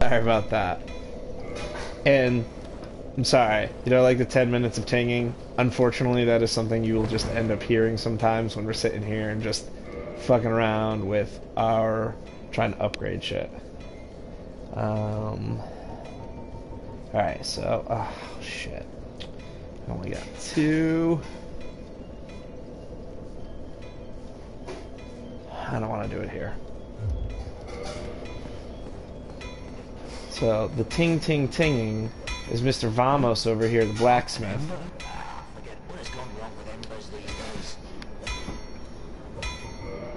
Sorry about that. And I'm sorry. You know, like the 10 minutes of tinging? Unfortunately, that is something you will just end up hearing sometimes when we're sitting here and just fucking around with our trying to upgrade shit. Alright, so, oh shit. I only got 2. I don't want to do it here. So, the ting ting tinging is Mr. Vamos over here, the blacksmith.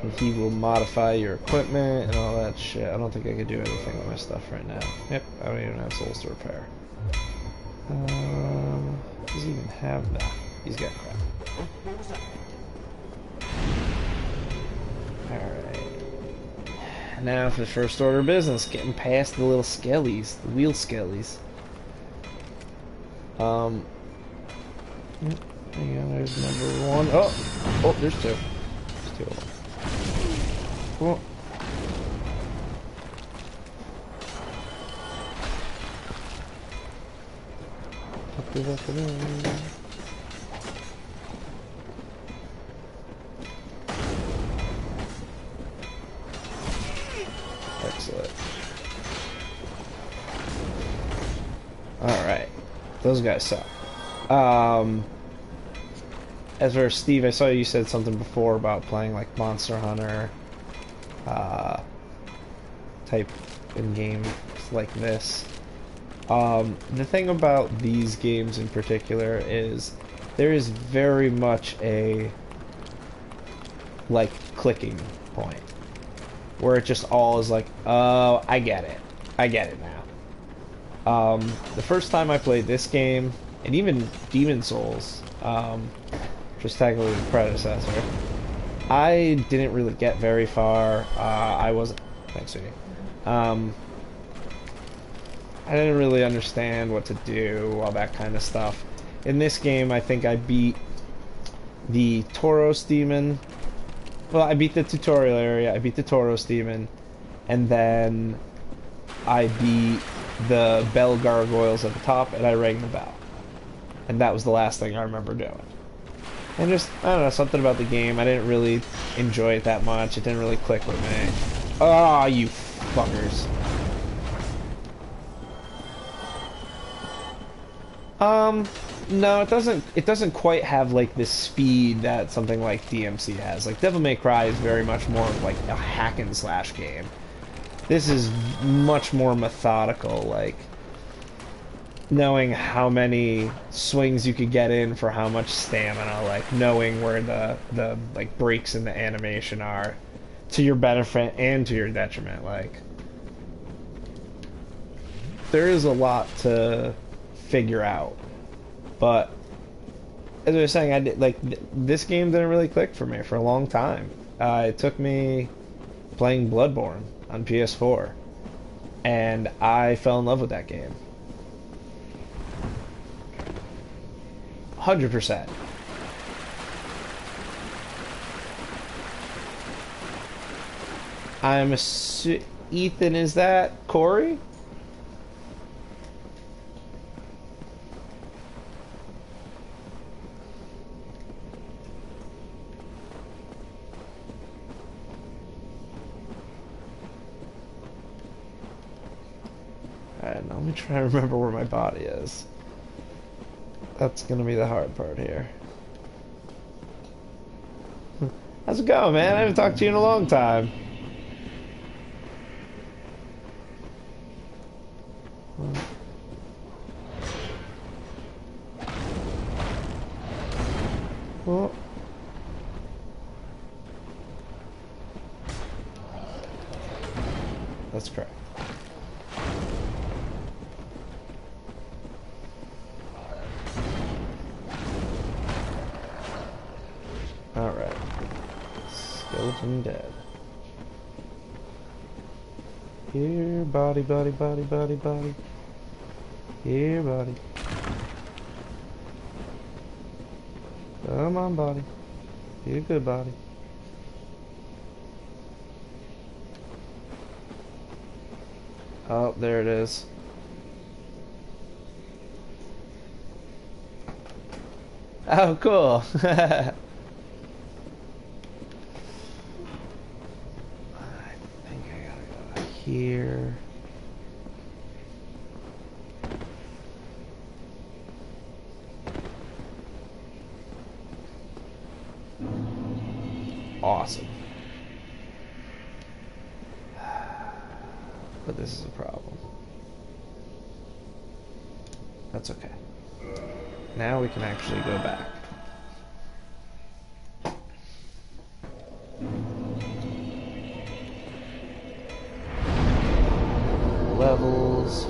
And he will modify your equipment and all that shit. I don't think I could do anything with my stuff right now. Yep, I don't even have souls to repair. Does he even have that? He's got crap. Alright. Now for the first order of business, getting past the little skellies, the wheel skellies. Hang on, there's number 1. Oh, there's 2. There's 2 of them. Come on. Excellent. Alright. Those guys suck. As for Steve, I saw you said something before about playing like Monster Hunter type in games like this. The thing about these games in particular is there is very much a like clicking point where it just all is like, oh, I get it now. The first time I played this game, and even Demon Souls, just technically the predecessor, I didn't really get very far. I wasn't, thanks, sweetie. I didn't really understand what to do, all that kind of stuff. In this game, I think I beat the Tauros demon. Well, I beat the tutorial area, I beat the Tauros demon, and then I beat the bell gargoyles at the top, and I rang the bell. And that was the last thing I remember doing. And just, I don't know, something about the game, I didn't really enjoy it that much, it didn't really click with me. Oh, you fuckers. No, it doesn't quite have like the speed that something like DMC has. Like Devil May Cry is very much more of like a hack and slash game. This is much more methodical, like knowing how many swings you could get in for how much stamina, like knowing where the like breaks in the animation are to your benefit and to your detriment. Like there is a lot to figure out. But as I was saying, I did, like this game didn't really click for me for a long time. It took me playing Bloodborne on PS4, and I fell in love with that game. 100%. Ethan, is that Corey? Alright, now let me try to remember where my body is. That's gonna be the hard part here. How's it going, man? I haven't talked to you in a long time. Oh. That's correct. Alright. Skeleton dead. Here, body, body, body, body, body. Here, body. Come on, body. Be a good body. Oh, there it is. Oh, cool. I think I gotta go here. Awesome. But this is a problem. That's okay. Now we can actually go back. Levels.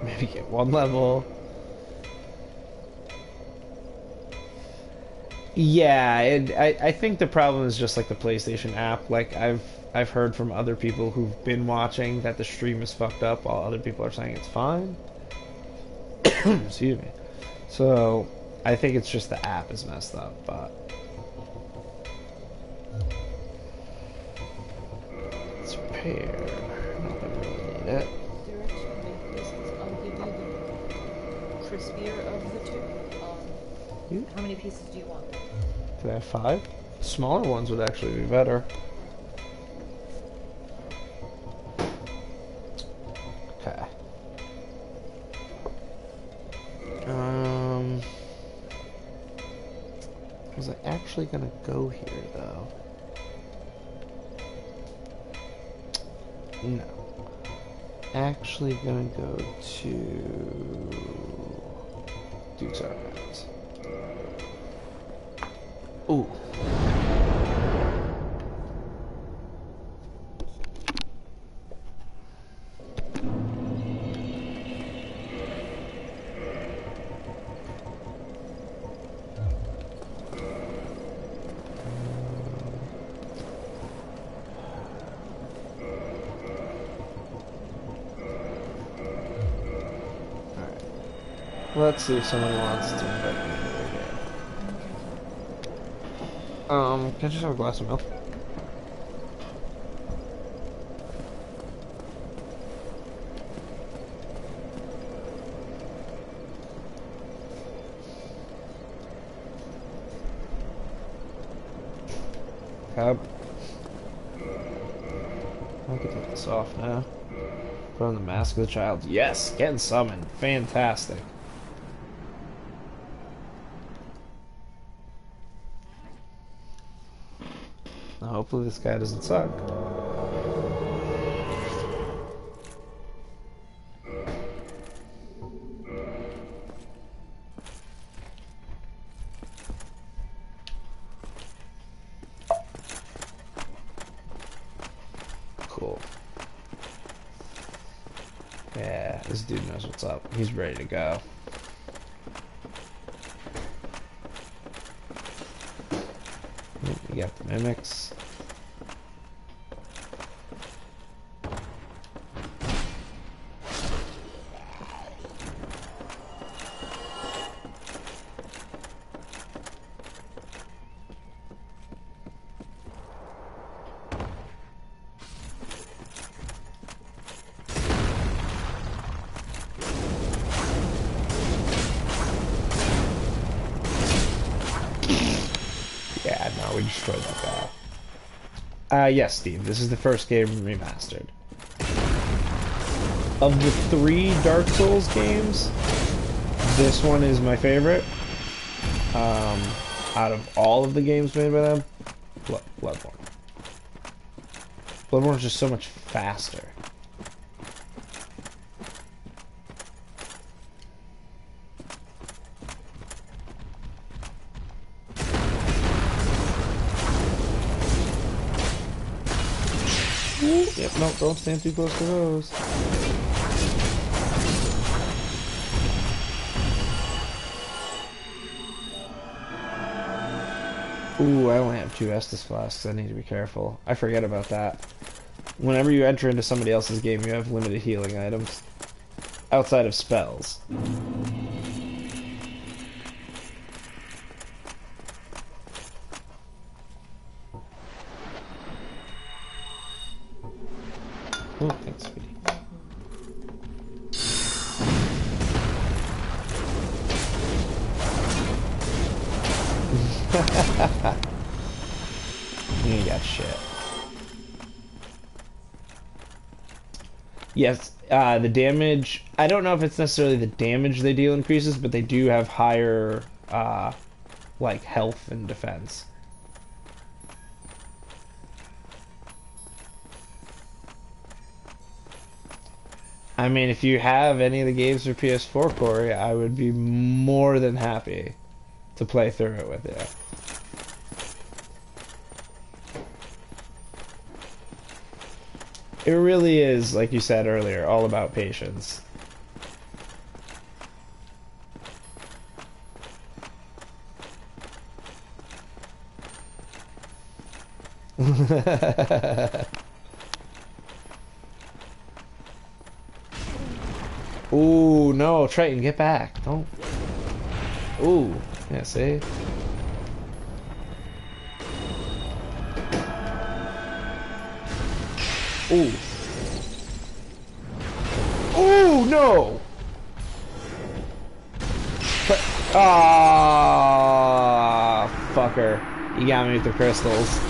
Maybe get one level. Yeah, I think the problem is just like the PlayStation app. Like I've heard from other people who've been watching that the stream is fucked up, while other people are saying it's fine. Excuse me. So I think it's just the app is messed up, but let's repair. Not that we really need it. There are two main pieces. I'll give you the crispier of the two. How many pieces do you want? Could I have 5? Smaller ones would actually be better. Okay. Was I actually gonna go here though? No. Actually gonna go to Duke's Archives. Ooh. Let's see if somebody wants to invite me over here. Can I just have a glass of milk? Cab. I can take this off now. Put on the mask of the child. Yes! Getting summoned. Fantastic. Now hopefully this guy doesn't suck. Cool. Yeah, this dude knows what's up. He's ready to go. You got the mimics. Yeah, no, we destroyed that guy. Yes, Steve, this is the first game remastered. Of the 3 Dark Souls games, this one is my favorite. Out of all of the games made by them, Bloodborne. Bloodborne's just so much faster. Yep, no, don't stand too close to those. Ooh, I only have 2 Estus flasks. I need to be careful. I forget about that. Whenever you enter into somebody else's game, you have limited healing items. Outside of spells. You got shit. Yes, the damage, I don't know if it's necessarily the damage they deal increases, but they do have higher, like, health and defense. I mean, if you have any of the games for PS4, Corey, I would be more than happy to play through it with you. It really is, like you said earlier, all about patience. Ooh, no, Triton, get back. Don't. Ooh, yeah, see? Ooh. Ooh, no! Ah, fucker. You got me with the crystals.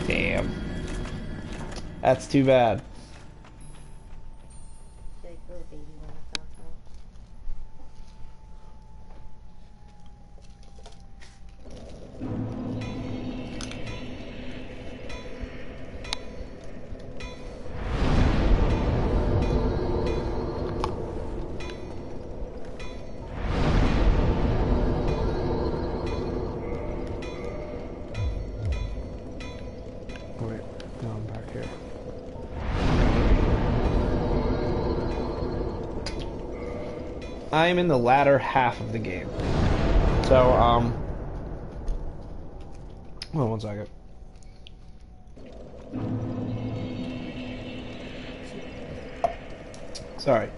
Damn. That's too bad. Big little baby one with that though. Wait, no, I'm back here. I'm in the latter half of the game. So, hold on one second. Sorry.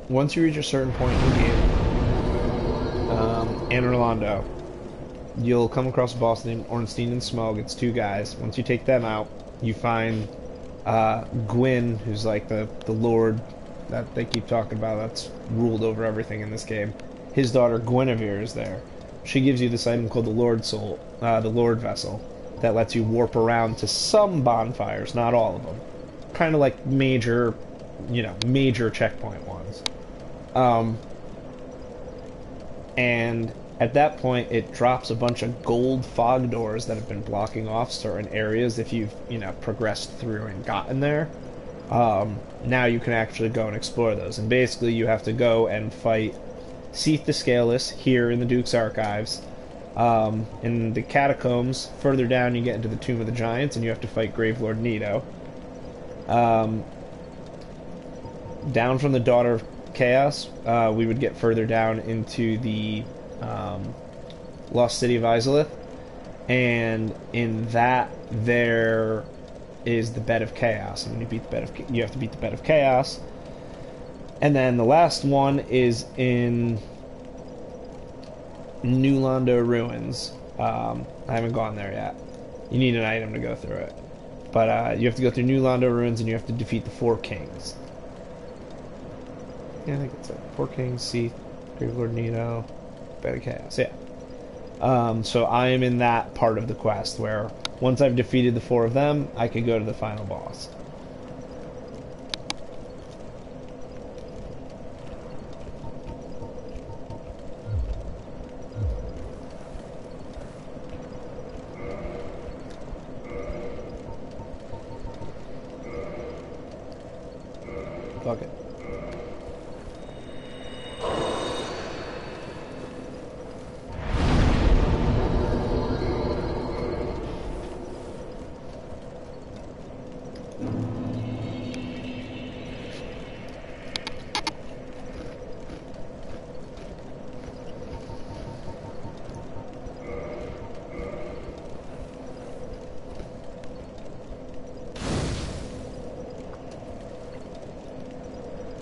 Once you reach a certain point in the game, in Orlando, you'll come across a boss named Ornstein and Smug. It's two guys. Once you take them out, you find Gwyn, who's like the lord that they keep talking about, that's ruled over everything in this game. His daughter Guinevere is there. She gives you this item called the Lord Soul, the Lord Vessel, that lets you warp around to some bonfires, not all of them. Kind of like major, major checkpoint ones. And at that point, it drops a bunch of gold fog doors that have been blocking off certain areas if you've, progressed through and gotten there. Now you can actually go and explore those. And basically, you have to go and fight Seath the Scaleless here in the Duke's Archives. In the Catacombs, further down, you get into the Tomb of the Giants, and you have to fight Gravelord Nito. Down from the Daughter of Chaos, we would get further down into the Lost City of Izalith, and in that there is the Bed of Chaos, and when you beat the you have to beat the Bed of Chaos, and then the last one is in New Londo Ruins. I haven't gone there yet. You need an item to go through it, but you have to go through New Londo Ruins, and you have to defeat the Four Kings. Yeah, I think it's it. Four Kings, Seath, Gravelord Nito, Bed of Chaos. Yeah. So I am in that part of the quest where once I've defeated the four of them, I can go to the final boss. Fuck it.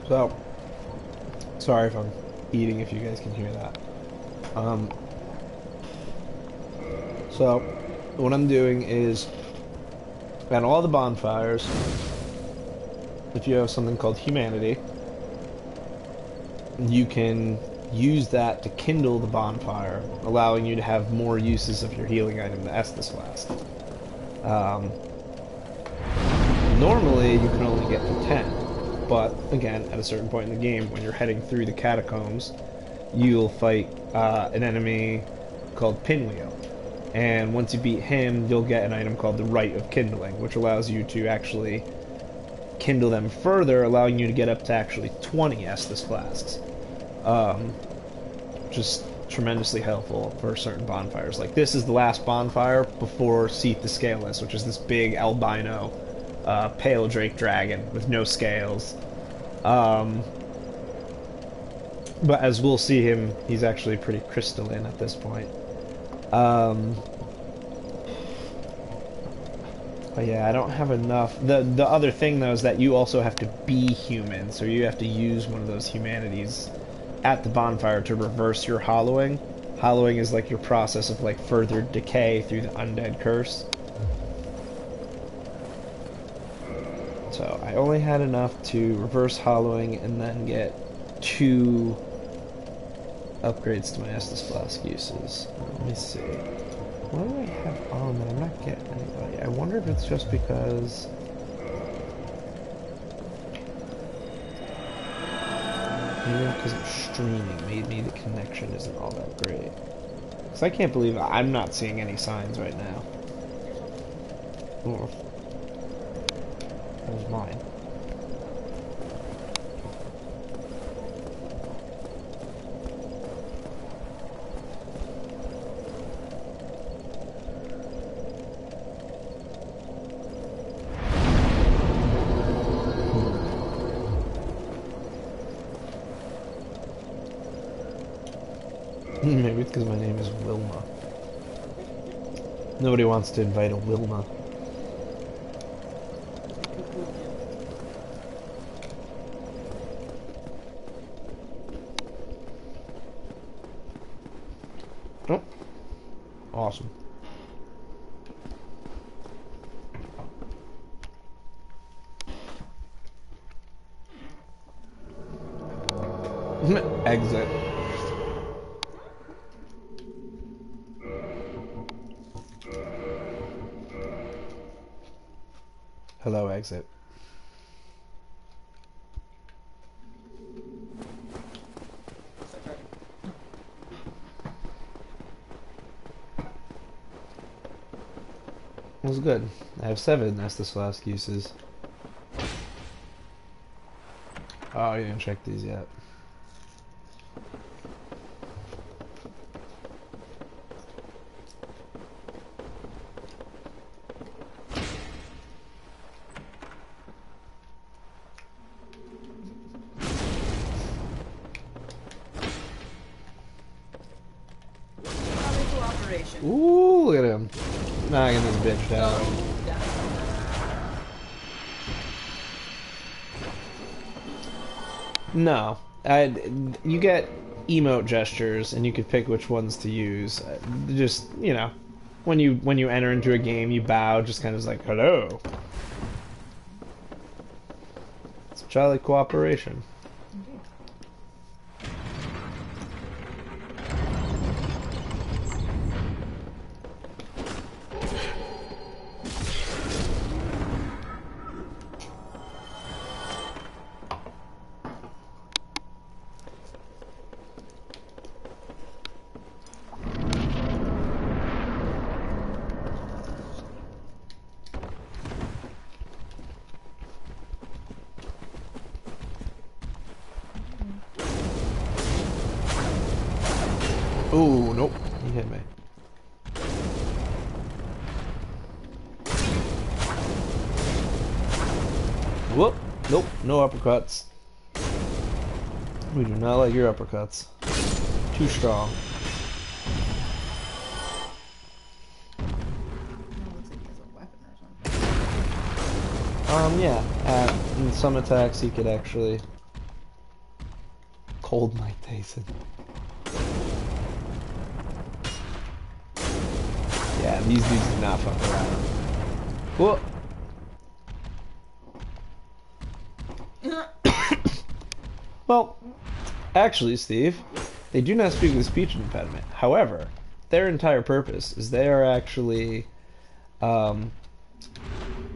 So, sorry if I'm eating, if you guys can hear that. So, what I'm doing is, at all the bonfires, if you have something called Humanity, you can use that to kindle the bonfire, allowing you to have more uses of your healing item, the Estus Flask. Um, Normally, you can only get to 10, but again, at a certain point in the game, when you're heading through the catacombs, you'll fight an enemy called Pinwheel. And once you beat him, you'll get an item called the Rite of Kindling, which allows you to actually kindle them further, allowing you to get up to actually 20 Estus Flasks. Just tremendously helpful for certain bonfires. Like, this is the last bonfire before Seath the Scaleless, which is this big albino pale drake dragon with no scales. But as we'll see him, he's actually pretty crystalline at this point. But yeah, I don't have enough. The other thing, though, is that you also have to be human, so you have to use one of those humanities at the bonfire to reverse your hollowing. Hollowing is like your process of like further decay through the undead curse. So I only had enough to reverse hollowing and then get 2 upgrades to my Estus Flask uses. Let me see. What do I have on that I'm not getting anybody? I wonder if it's just because... Maybe because I'm streaming, maybe the connection isn't all that great. Because I can't believe I'm not seeing any signs right now. Oh. That was mine. Maybe it's because my name is Wilma. Nobody wants to invite a Wilma. Oh, awesome. Exit. Hello, exit. It was good. I have 7 Estus Flask uses. Oh, you didn't check these yet. Ooh, look at him. Knocking this bitch down. No. You get emote gestures, and you could pick which ones to use. Just, you know, when you enter into a game, you bow, just kind of like, hello. It's jolly cooperation. Oh, nope. He hit me. Whoop. Nope. No uppercuts. We do not like your uppercuts. Too strong. Yeah. In some attacks, he could actually... Cold Mike Tyson. Yeah, these dudes do not fuck around. Whoa! Well, Actually, Steve, they do not speak with speech impediment. However, their entire purpose is they are actually um,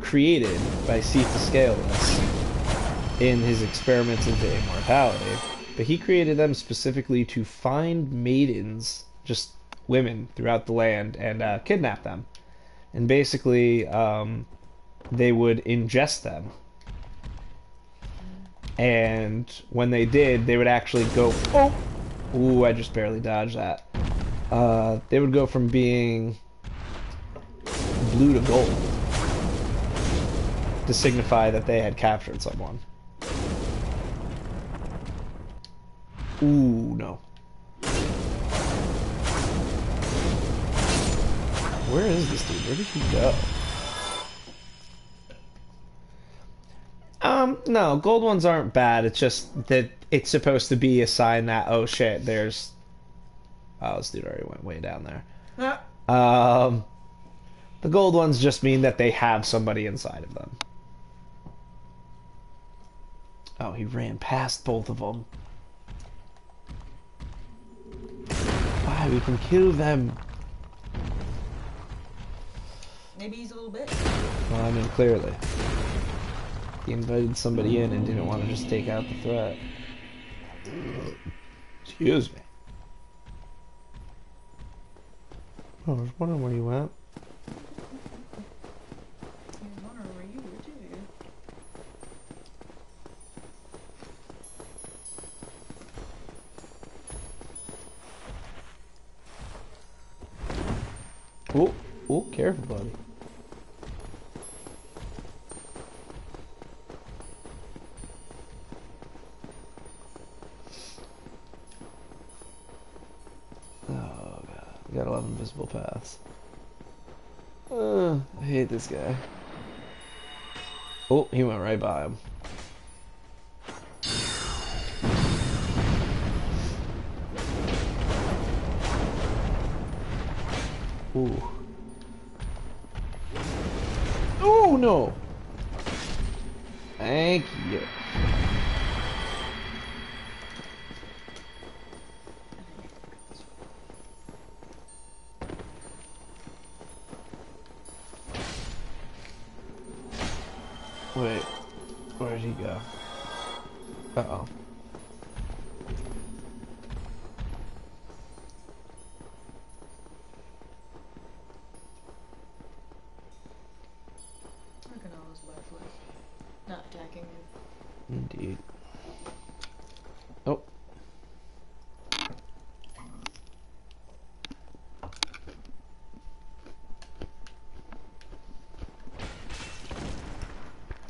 created by Seth Scaleless in his experiments into immortality. But he created them specifically to find maidens, just women throughout the land, and kidnap them. And basically, they would ingest them. And when they did, they would actually go. Oh! Ooh, I just barely dodged that. They would go from being blue to gold to signify that they had captured someone. Ooh, no. Where is this dude? Where did he go? No, gold ones aren't bad. It's just that it's supposed to be a sign that, oh shit, there's... Oh, this dude already went way down there. The gold ones just mean that they have somebody inside of them. Oh, he ran past both of them. Why? We can kill them. Maybe he's a little bit. Well, I mean, clearly. He invited somebody in and didn't want to just take out the threat. Excuse me. Oh, I was wondering where you went. I was wondering where you were too. Oh, oh, careful, buddy. Oh, God. We got 11 invisible paths. I hate this guy. Oh, he went right by him. Ooh. Oh, no! Thank you. Wait, where did he go? Uh-oh. I can always laugh with not attacking you. Indeed. Oh.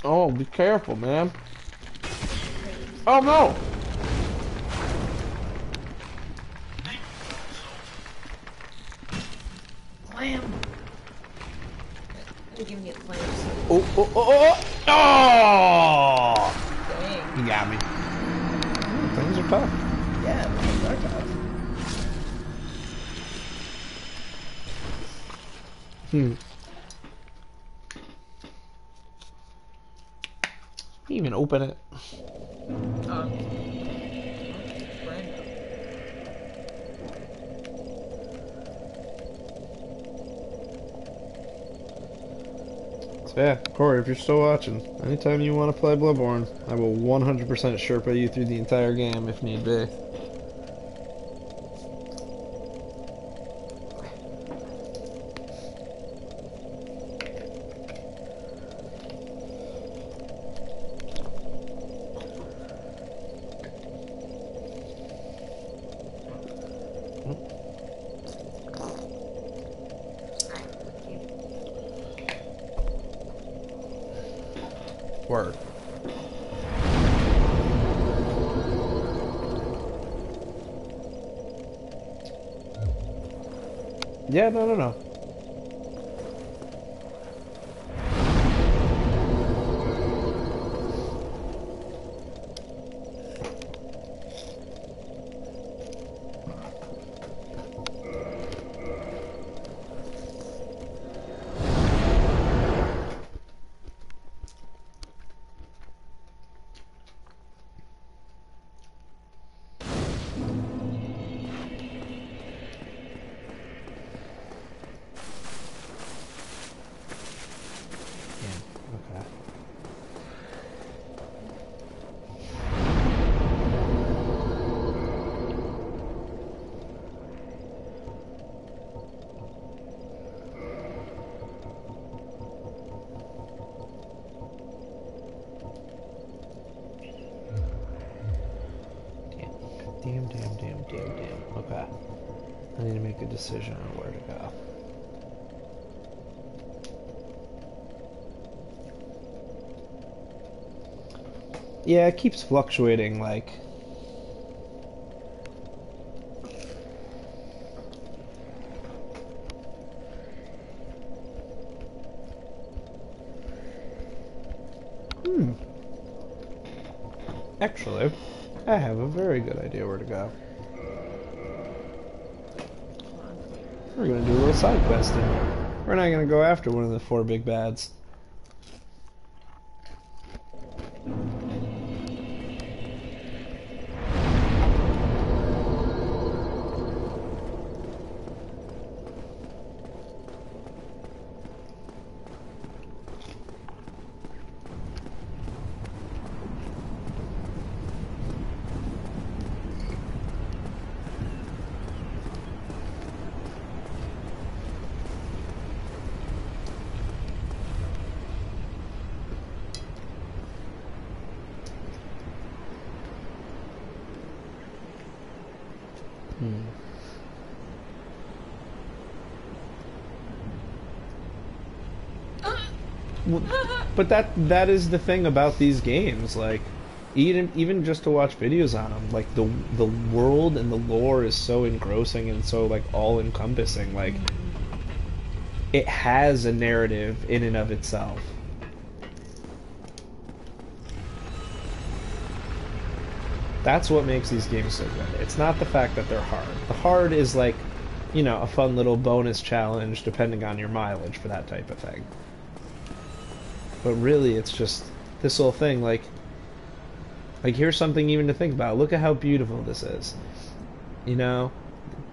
Oh, be careful, man. Oh, no! Slam! They're giving you the flames. Oh, oh, oh, oh! Oh! Dang. He got me. Things are tough. Yeah, those are tough. Even open it. So yeah, Corey, if you're still watching, anytime you want to play Bloodborne, I will 100% Sherpa you through the entire game if need be. Word. Yeah, no. Damn, damn, damn, damn, damn. Okay. I need to make a decision on where to go. Yeah, it keeps fluctuating, like... Actually, I have a very good idea where to go. We're gonna do a little side questing. We're not gonna go after one of the 4 big bads. But that is the thing about these games, like even just to watch videos on them, like the world and the lore is so engrossing and so like all encompassing. Like it has a narrative in and of itself. That's what makes these games so good. It's not the fact that they're hard. The hard is like, you know, a fun little bonus challenge depending on your mileage for that type of thing. But really, it's just this whole thing, like here's something even to think about. Look at how beautiful this is. You know,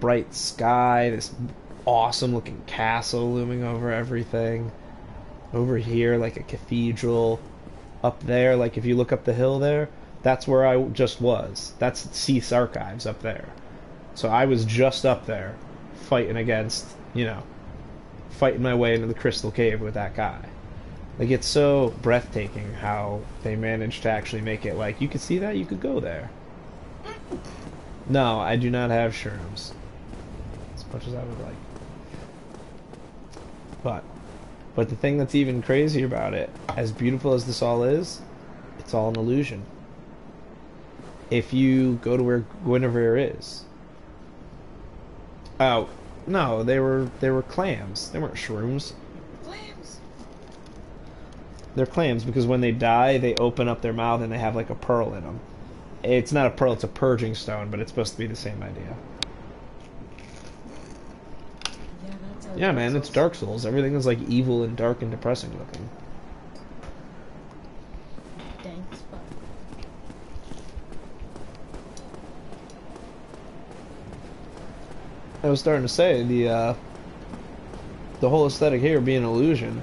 bright sky, this awesome looking castle looming over everything. Over here, like a cathedral. Up there, like if you look up the hill there, that's where I just was. That's Cease Archives up there. So I was just up there, fighting against, you know, fighting my way into the Crystal Cave with that guy. Like, it's so breathtaking how they managed to actually make it like, you could see that, you could go there. No, I do not have shrooms. As much as I would like. But the thing that's even crazier about it, as beautiful as this all is, it's all an illusion. If you go to where Guinevere is... Oh, no, they were clams. They weren't shrooms. They're clams because when they die, they open up their mouth and they have like a pearl in them. It's not a pearl, it's a purging stone, but it's supposed to be the same idea. Yeah, man, it's Dark Souls. Everything is like evil and dark and depressing looking. Thanks, fuck. I was starting to say, the whole aesthetic here being an illusion.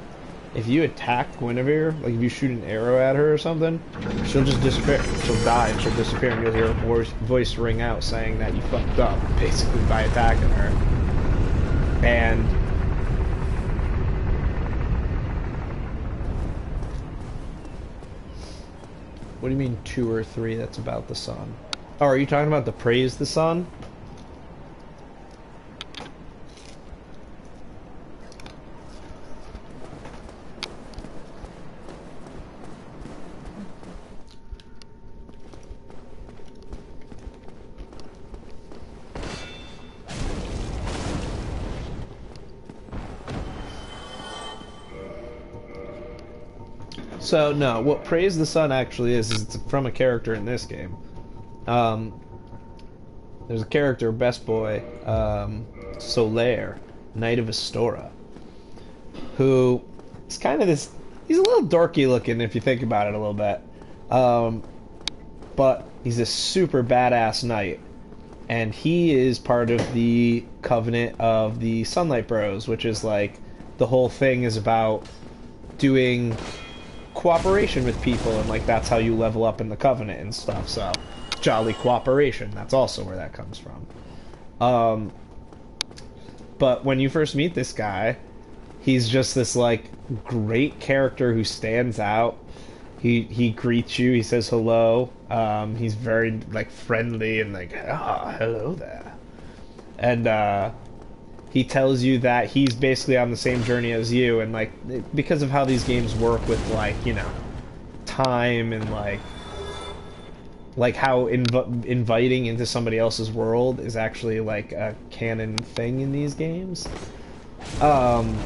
If you attack Guinevere, like if you shoot an arrow at her or something, she'll just disappear. She'll die and she'll disappear, and you'll hear a voice ring out saying that you fucked up, basically, by attacking her. And what do you mean 2 or 3? That's about the sun. Oh, are you talking about the Praise the Sun? So, no, what Praise the Sun actually is it's from a character in this game. There's a character, Best Boy, Solaire, Knight of Astora, who is kind of this... He's a little dorky looking if you think about it a little bit. But he's a super badass knight. And he is part of the Covenant of the Sunlight Bros, which is like... The whole thing is about doing... cooperation with people, and like that's how you level up in the Covenant and stuff. So jolly cooperation, that's also where that comes from. But when you first meet this guy, he's just this like great character who stands out, He greets you. He says hello. He's very like friendly and like hello there. And he tells you that he's basically on the same journey as you, and like because of how these games work with like time and like how inviting into somebody else's world is actually like a canon thing in these games. Um,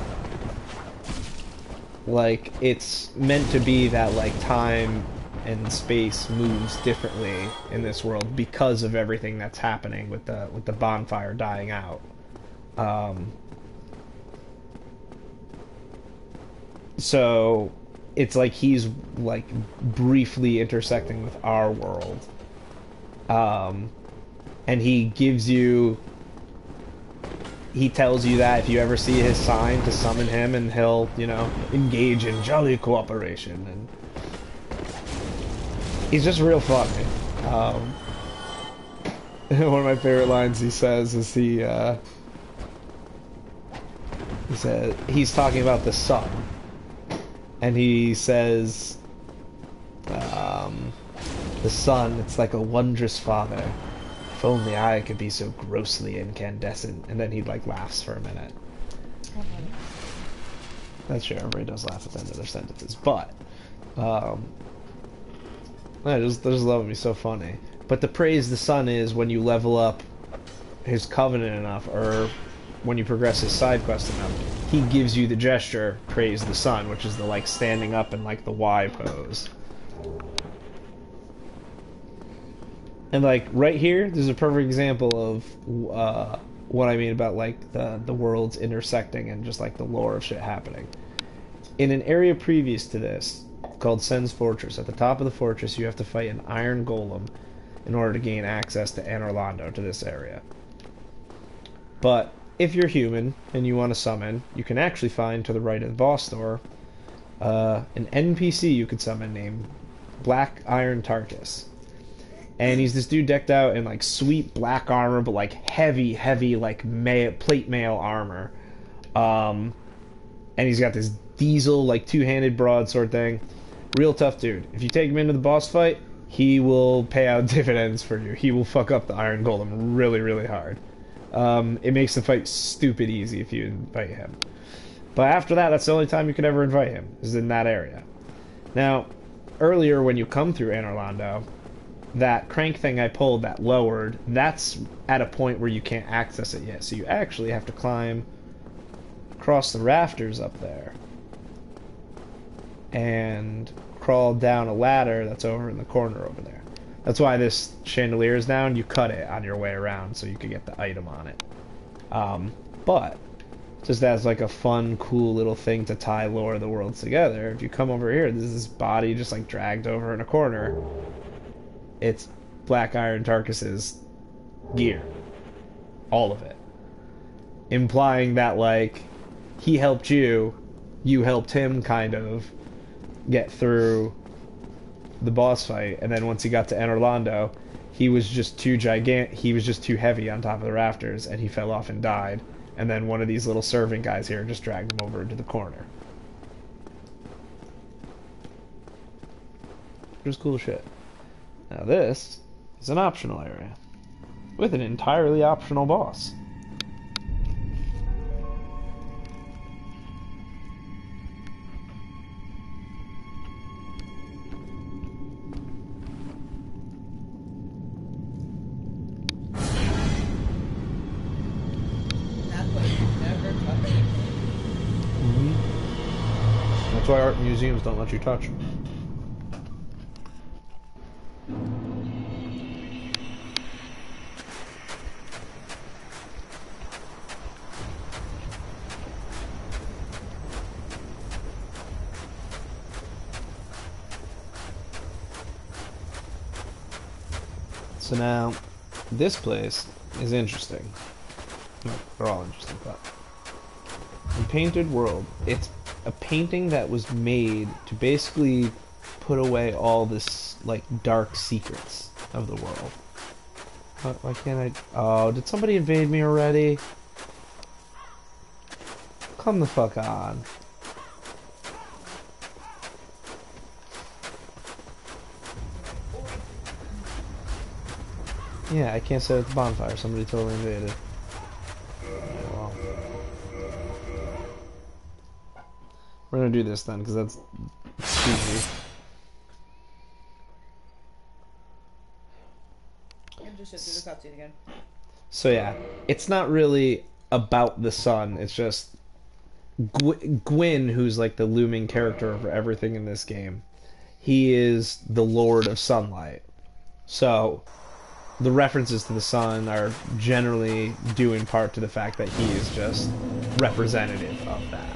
like it's meant to be that like time and space moves differently in this world because of everything that's happening with the bonfire dying out. Um, so it's like he's like briefly intersecting with our world. Um, and he tells you that if you ever see his sign to summon him and he'll, engage in jolly cooperation. And he's just real funny. One of my favorite lines he says is he said he's talking about the sun, and he says, the sun, it's like a wondrous father. If only I could be so grossly incandescent. And then he like laughs for a minute. That's sure, everybody does laugh at the end of their sentences, but I just love it. Be so funny. But to praise the sun is when you level up his covenant enough, or when you progress his side quest enough, he gives you the gesture praise the sun, which is the like standing up in like the Y pose. And like right here, there's a perfect example of what I mean about like the worlds intersecting and just like the lore of shit happening. In an area previous to this, called Sen's Fortress, at the top of the fortress you have to fight an iron golem in order to gain access to Anor Londo, to this area. But if you're human and you want to summon, you can actually find to the right of the boss door an NPC you could summon named Black Iron Tarkus. And he's this dude decked out in like sweet black armor, but like heavy like plate mail armor. And he's got this diesel like two-handed broadsword thing. Real tough dude. If you take him into the boss fight, he will pay out dividends for you. He will fuck up the Iron Golem really hard. It makes the fight stupid easy if you invite him. But after that, that's the only time you could ever invite him, is in that area. Now, earlier when you come through Anor Londo, that crank thing I pulled that lowered, that's at a point where you can't access it yet. So you actually have to climb across the rafters up there and crawl down a ladder that's over in the corner over there. That's why this chandelier is down. You cut it on your way around so you could get the item on it. But just as like a fun, cool little thing to tie lore of the worlds together, if you come over here, there's this body just like dragged over in a corner. It's Black Iron Tarkus's gear. All of it. Implying that, like, he helped you, you helped him, kind of, get through the boss fight, and then once he got to Anor Londo, he was just too heavy on top of the rafters, and he fell off and died, and then one of these little servant guys here just dragged him over into the corner. Just cool shit. Now this is an optional area, with an entirely optional boss. That's why art museums don't let you touch them. So now, this place is interesting. No, they're all interesting, but in Painted World, it's a painting that was made to basically put away all this, like, dark secrets of the world. Why can't I... Oh, did somebody invade me already? Come the fuck on. Yeah, I can't sit at the bonfire. Somebody totally invaded. Yeah, well. We're gonna do this then, because that's easy. And just sit through the cutscene again. So yeah, it's not really about the sun. It's just Gwyn, who's like the looming character over everything in this game. He is the Lord of Sunlight. So the references to the sun are generally due in part to the fact that he is just representative of that.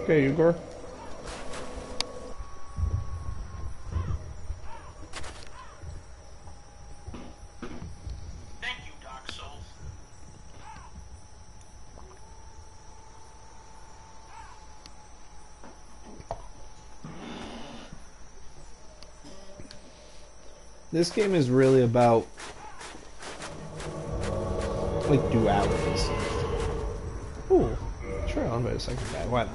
Okay, Igor. Thank you, Dark Souls. This game is really about like dualities. Ooh, sure, I'll invite a second guy. Why not?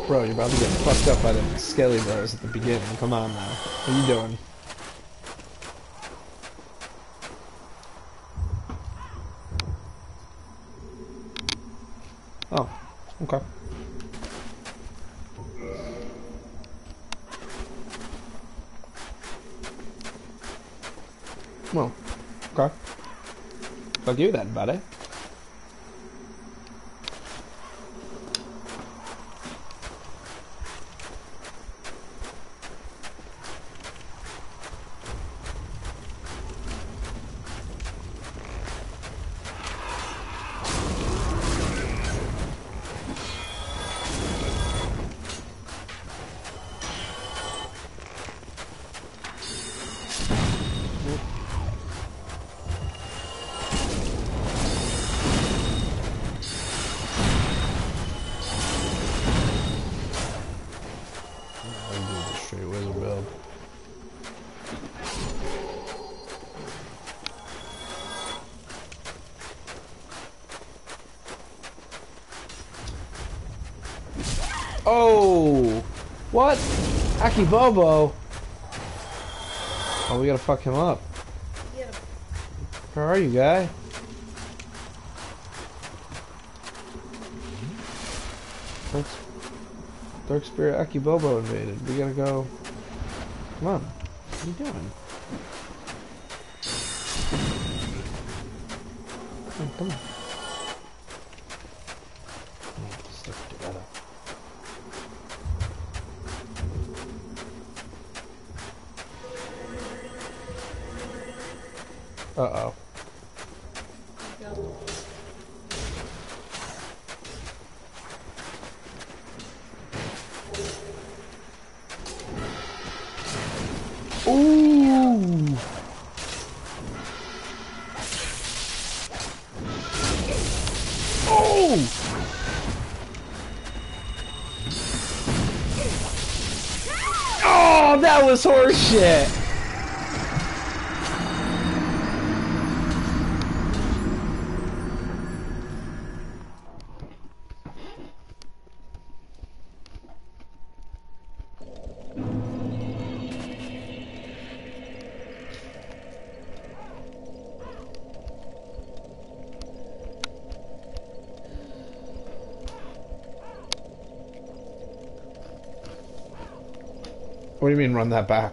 Bro, you're about to get fucked up by the Skelly Bros at the beginning. Come on now. What are you doing? Oh, okay. Well, okay. Fuck you then, buddy. Straight wizard build. Oh! What? Akibobo? Oh, we gotta fuck him up. Get him. Where are you, guy? Dark Spirit Akibobo invaded. We gotta go. Come on. What are you doing? Come on. Stick together. Uh-oh. Go. Ooh! Oh! Oh, that was horseshit! What do you mean run that back?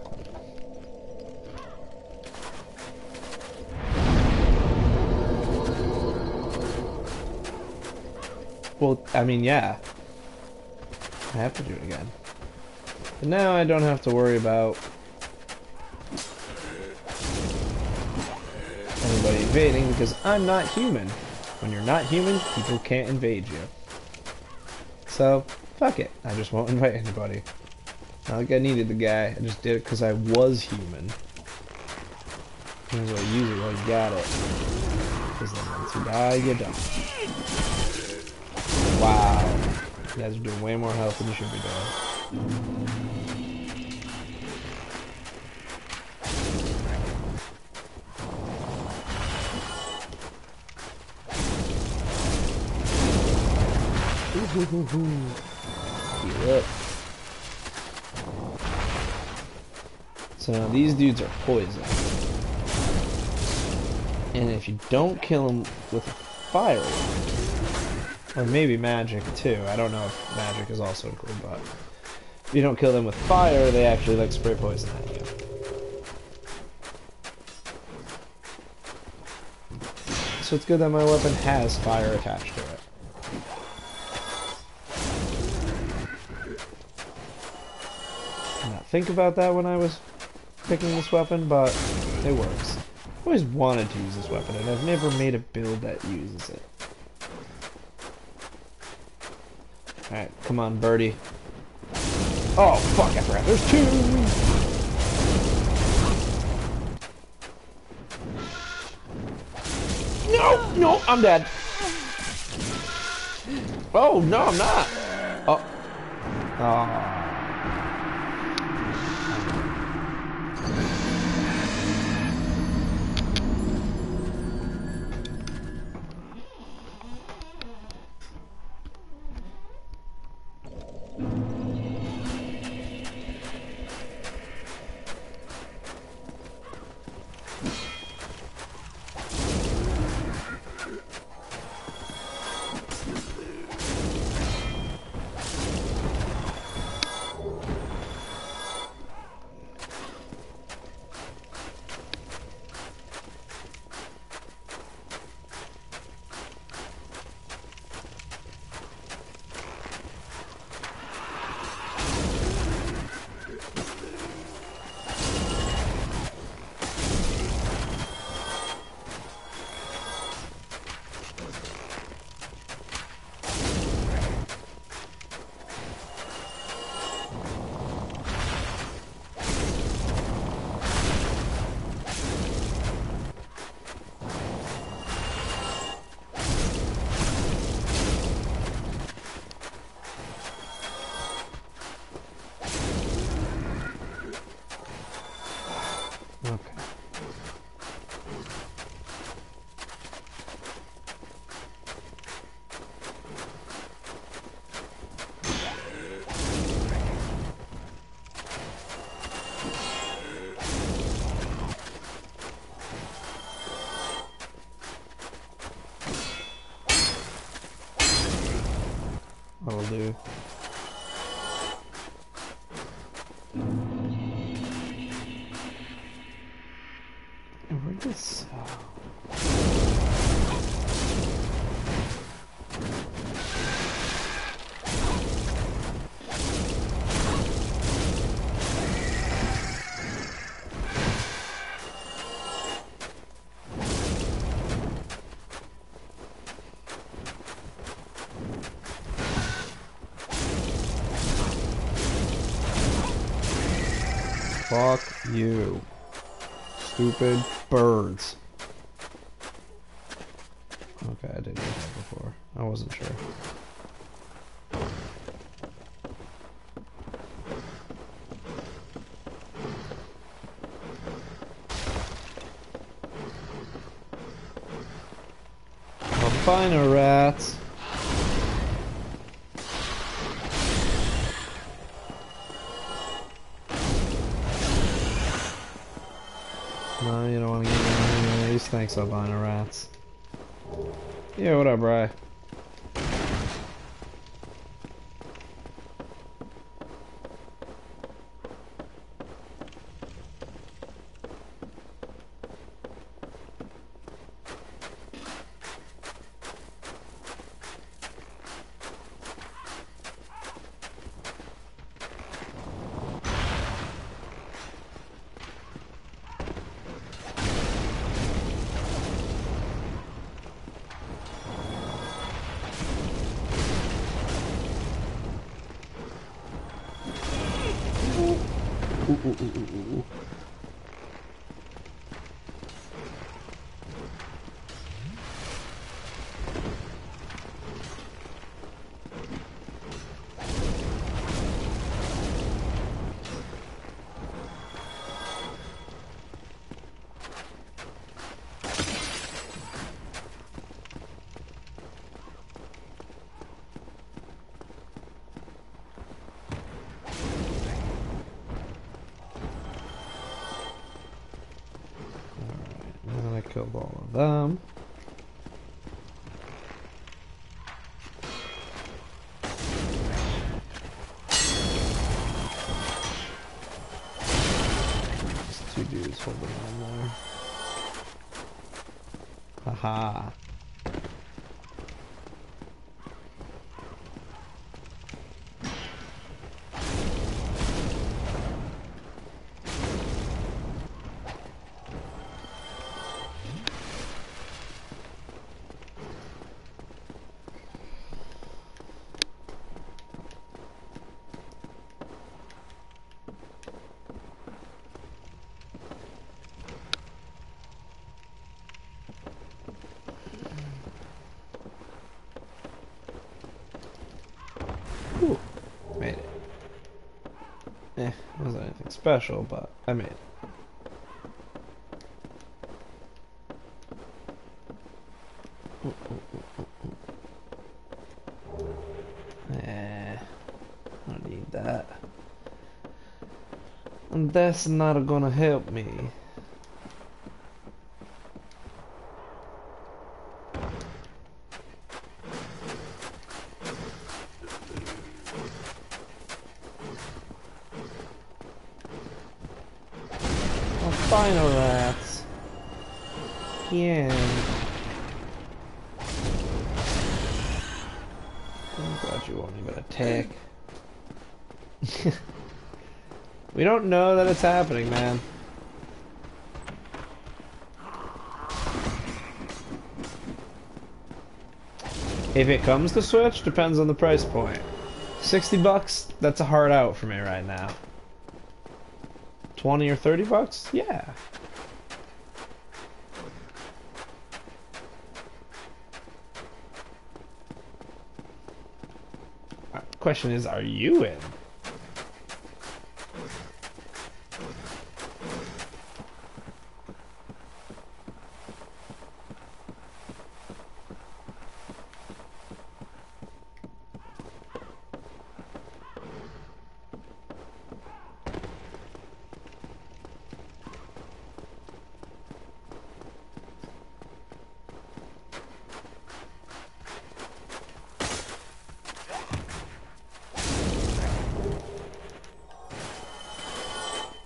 Well, I mean, yeah. I have to do it again. But now I don't have to worry about anybody invading because I'm not human. When you're not human, people can't invade you. So, fuck it. I just won't invite anybody. Not like I needed the guy. I just did it because I was human. Might as well use it while you got it. Because then once you die, you don't. Wow. You guys are doing way more health than you should be doing. Heal up. So now these dudes are poison. And if you don't kill them with a fire, or maybe magic too, I don't know if magic is also included, but if you don't kill them with fire, they actually like spray poison at you. So it's good that my weapon has fire attached to it. I did not think about that when I was picking this weapon, but it works. I've always wanted to use this weapon, and I've never made a build that uses it. Alright, come on, birdie. Oh, fuck, I forgot. There's two! No! No, I'm dead. Oh, no, I'm not. Oh. Oh. That'll do. Where'd this? Fuck you. Stupid birds. Okay, I didn't do that before. I wasn't sure. Albino rats. No, you don't want to get in here. These thanks, albino rats. Yeah, what up, Bri? Killed all of them. There's two dudes holding on there. Haha. Ooh, made it. It wasn't anything special, but I made it. I don't need that. And that's not gonna help me. Final rats. Yeah. I'm glad you won't even attack. We don't know that it's happening, man. If it comes to Switch, depends on the price point. $60, that's a hard out for me right now. 20 or 30 bucks? Yeah. Question is, are you in?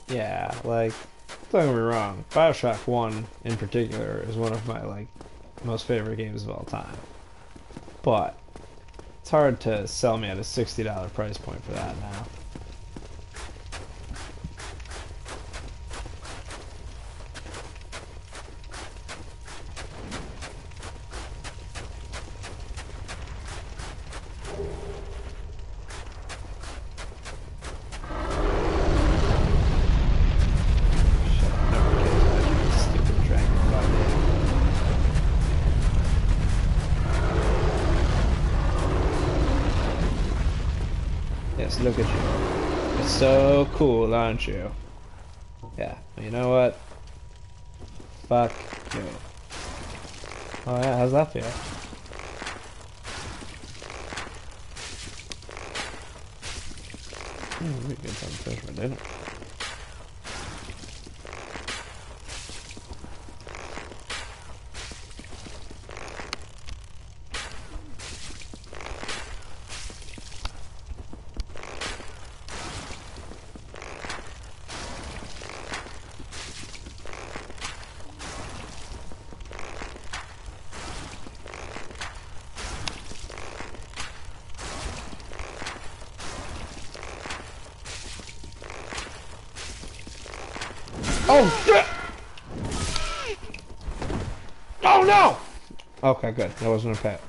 Yeah, like, don't get me wrong, Bioshock 1 in particular is one of my, like, most favorite games of all time. But it's hard to sell me at a $60 price point for that now. Yes, look at you. You're so cool, aren't you? Yeah, you know what? Fuck you. Oh yeah, how's that feel? We get some fish for dinner. Oh shit! Oh no! Okay, good. That wasn't a pet.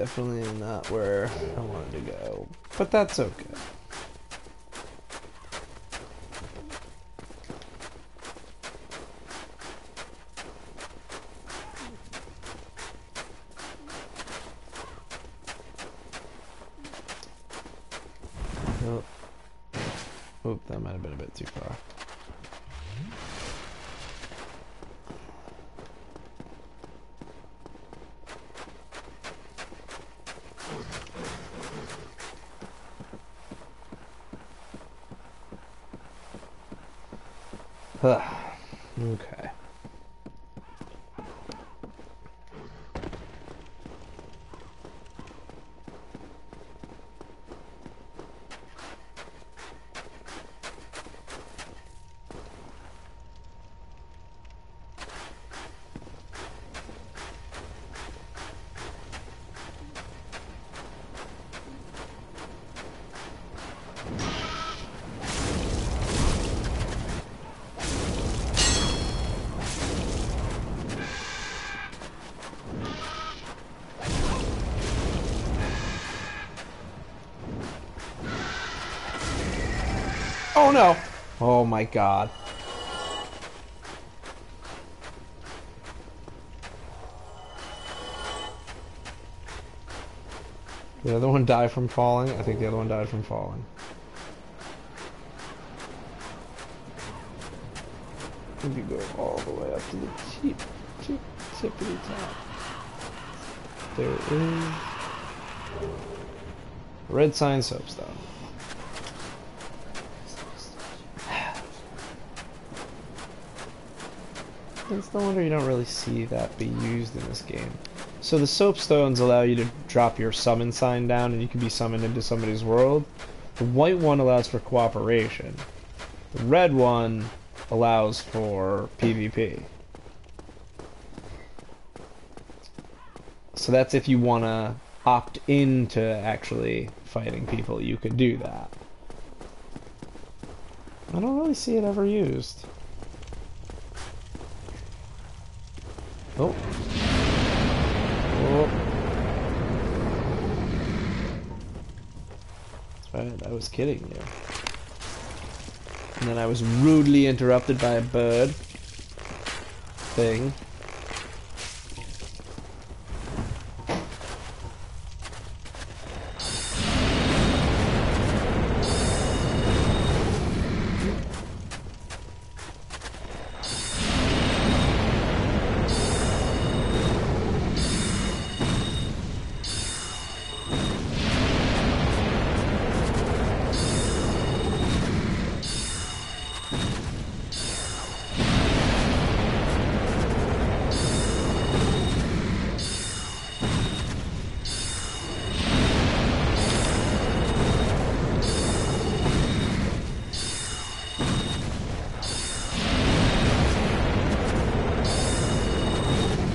definitely not where I wanted to go, but that's okay. Oh, oh, that might have been a bit too far. Okay. Oh no! Oh my god. The other one died from falling? I think the other one died from falling. Maybe go all the way up to the tippity top. There is red sign soapstone. It's no wonder you don't really see that be used in this game. So the soapstones allow you to drop your summon sign down and you can be summoned into somebody's world. The white one allows for cooperation. The red one allows for PvP. So that's if you want to opt into actually fighting people, you could do that. I don't really see it ever used. Oh. Oh. That's right, I was kidding you. And then I was rudely interrupted by a bird thing.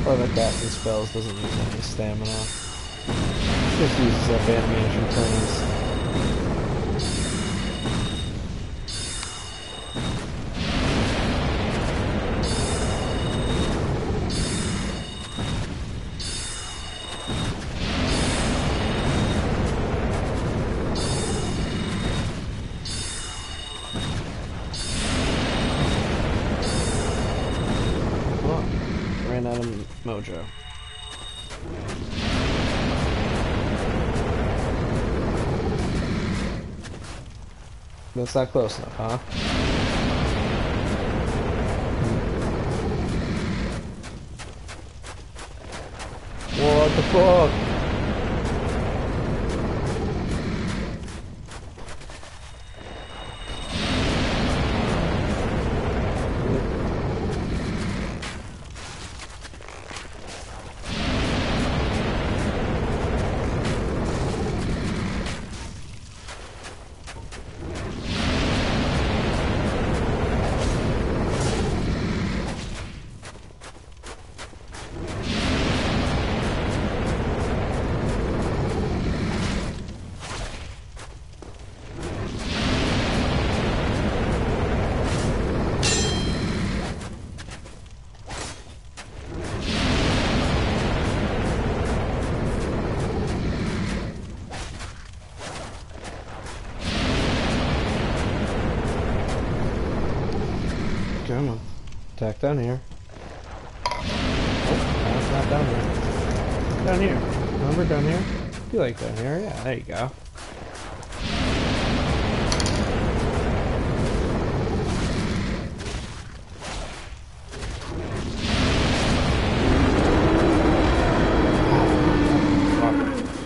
Whoever casting spells doesn't use any stamina. Just uses up animation turns. Ran out of mojo. That's not close enough, huh? What the fuck? Come on. Attack down here. Oh, no, it's not down here. Down here. Remember down here? You like down here? Yeah, there you go.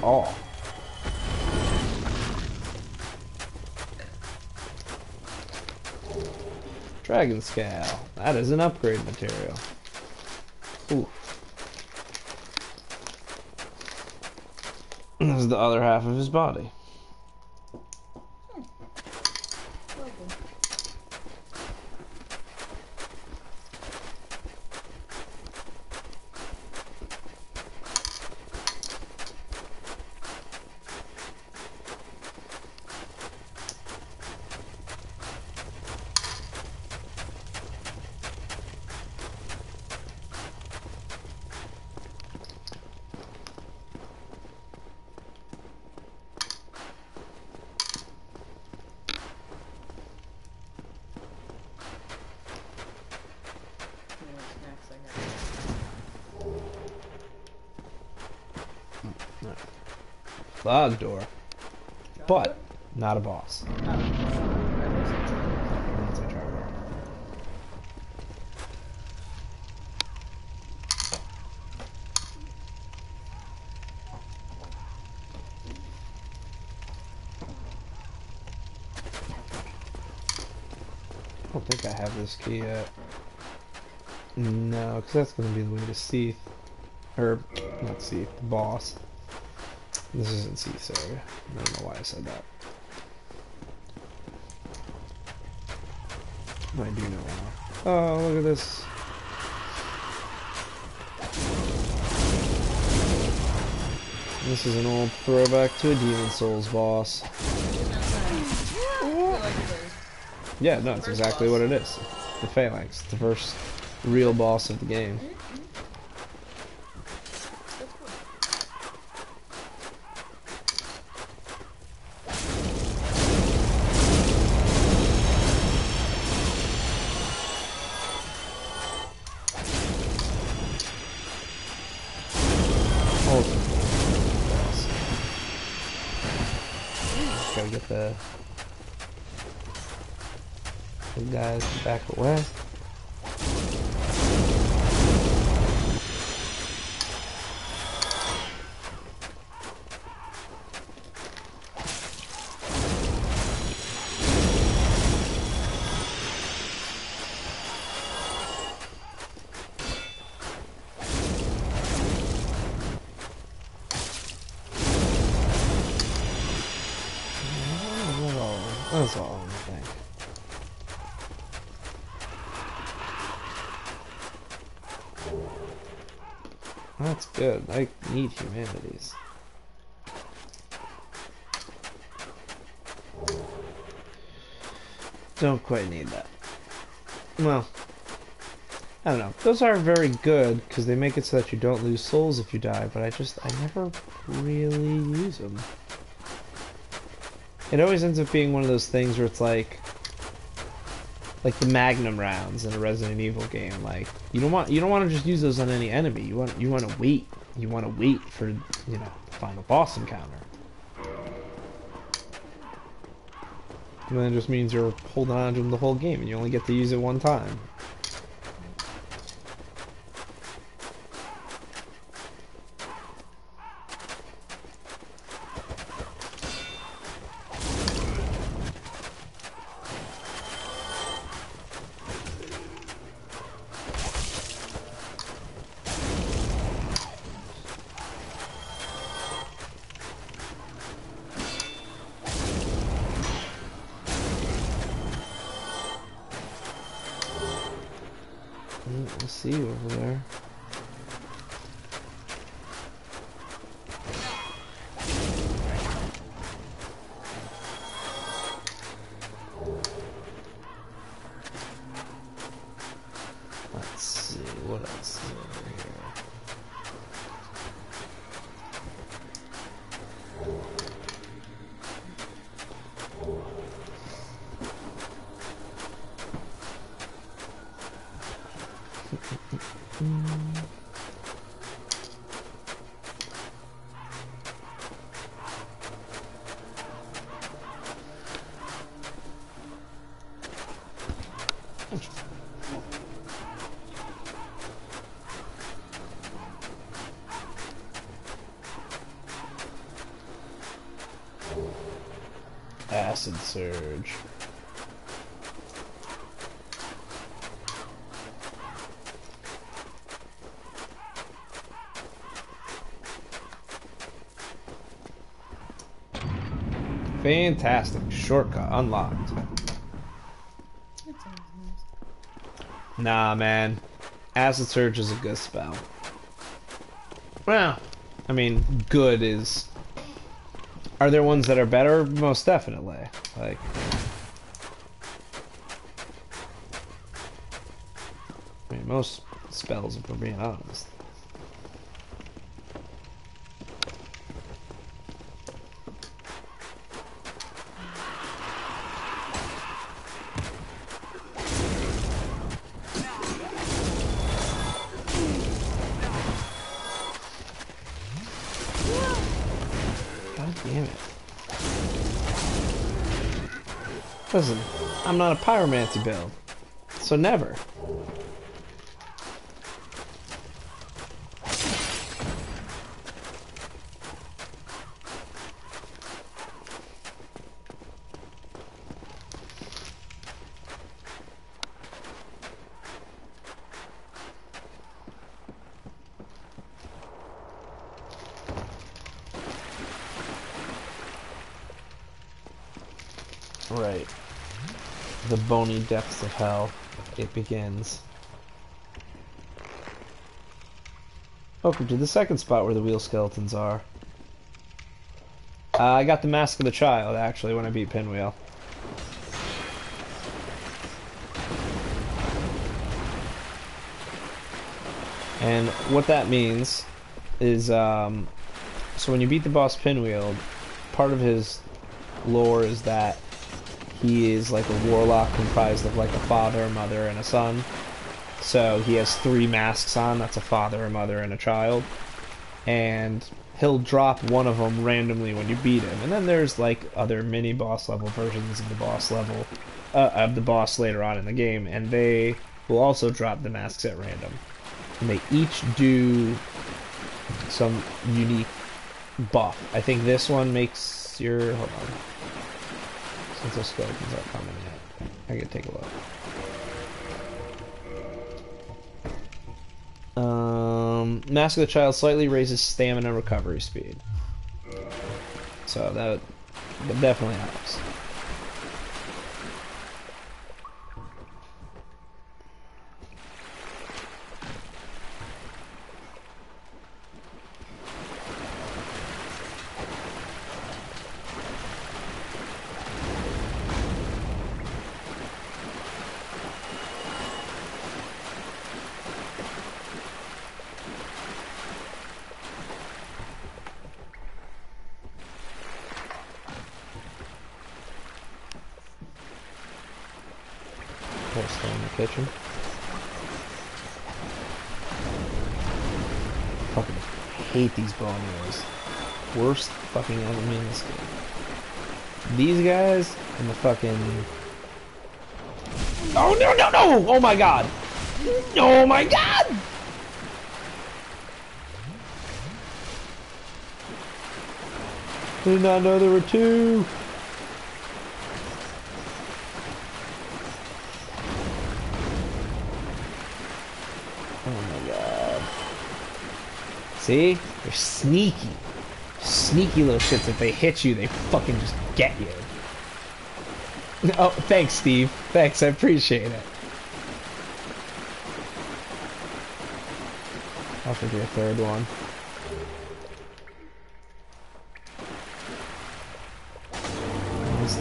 Oh. Dragon Scale. That is an upgrade material. Ooh. This is the other half of his body. Log door. But not a boss. I don't think I have this key yet. No, because that's going to be the way to Seath. Or, not Seath, the boss. This isn't Seath's area. I don't know why I said that. I do know now. Oh, look at this. This is an old throwback to a Demon Souls boss. Yeah, no, it's exactly what it is. The Phalanx, the first real boss of the game. Gotta get the guys back away. That's all, I think. That's good. I need humanities. Don't quite need that. Well, I don't know. Those are very good because they make it so that you don't lose souls if you die, but I never really use them. It always ends up being one of those things where it's like the Magnum rounds in a Resident Evil game. Like you don't want to just use those on any enemy. You want to wait. You want to wait for the final boss encounter. And then it just means you're holding on to them the whole game, and you only get to use it one time. Let's see you over there. Let's see what else is over here. Acid Surge. Fantastic. Shortcut unlocked. That sounds nice. Nah, man. Acid Surge is a good spell. Well, I mean, good is... Are there ones that are better? Most definitely. Like... I mean, most spells, if we're being honest. God damn it. Listen, I'm not a pyromancy build, so never. Right. The bony depths of hell. It begins. Welcome to the second spot where the wheel skeletons are. I got the Mask of the Child, actually, when I beat Pinwheel. And what that means is, so when you beat the boss Pinwheel, part of his lore is that he is like a warlock comprised of like a father, a mother, and a son. So he has 3 masks on. That's a father, a mother, and a child. And he'll drop one of them randomly when you beat him. And then there's like other mini boss level versions of the boss level, of the boss later on in the game, and they will also drop the masks at random. And they each do some unique buff. I think this one makes your... Hold on. Since those skeletons aren't coming yet. I gotta take a look. Mask of the Child slightly raises stamina recovery speed. So that definitely helps. Stay in the kitchen. Fucking hate these bonios. Worst fucking enemy in this game. These guys and the fucking... Oh no no no! Oh my god! Oh my god! Did not know there were 2. See? They're sneaky. Sneaky little shits. If they hit you, they fucking just get you. Oh, thanks, Steve. Thanks, I appreciate it. I'll figure a 3rd one.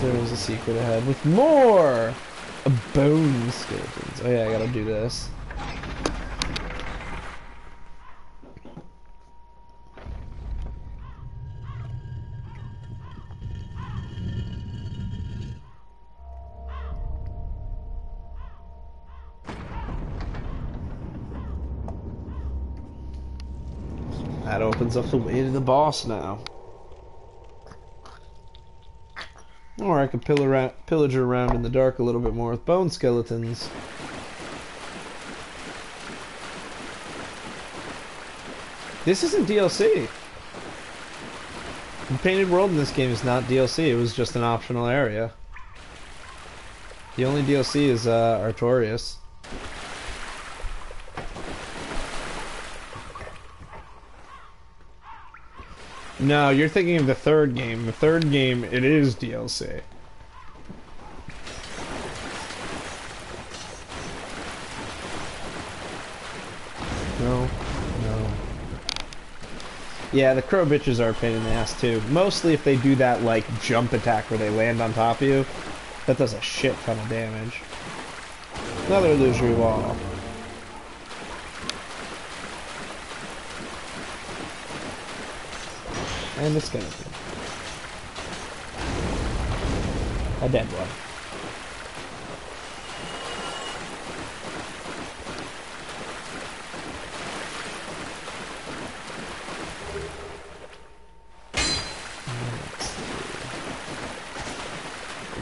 There's a secret ahead with more bone skeletons. Oh yeah, I gotta do this. That opens up the way to the boss now. Or I could pillage around in the dark a little bit more with bone skeletons. This isn't DLC. The Painted World in this game is not DLC. It was just an optional area. The only DLC is Artorias. No, you're thinking of the third game. The third game, it is DLC. No, no. Yeah, the crow bitches are a pain in the ass too. Mostly if they do that like jump attack where they land on top of you. That does a shit ton of damage. Another illusory wall. And a skeleton. A dead one.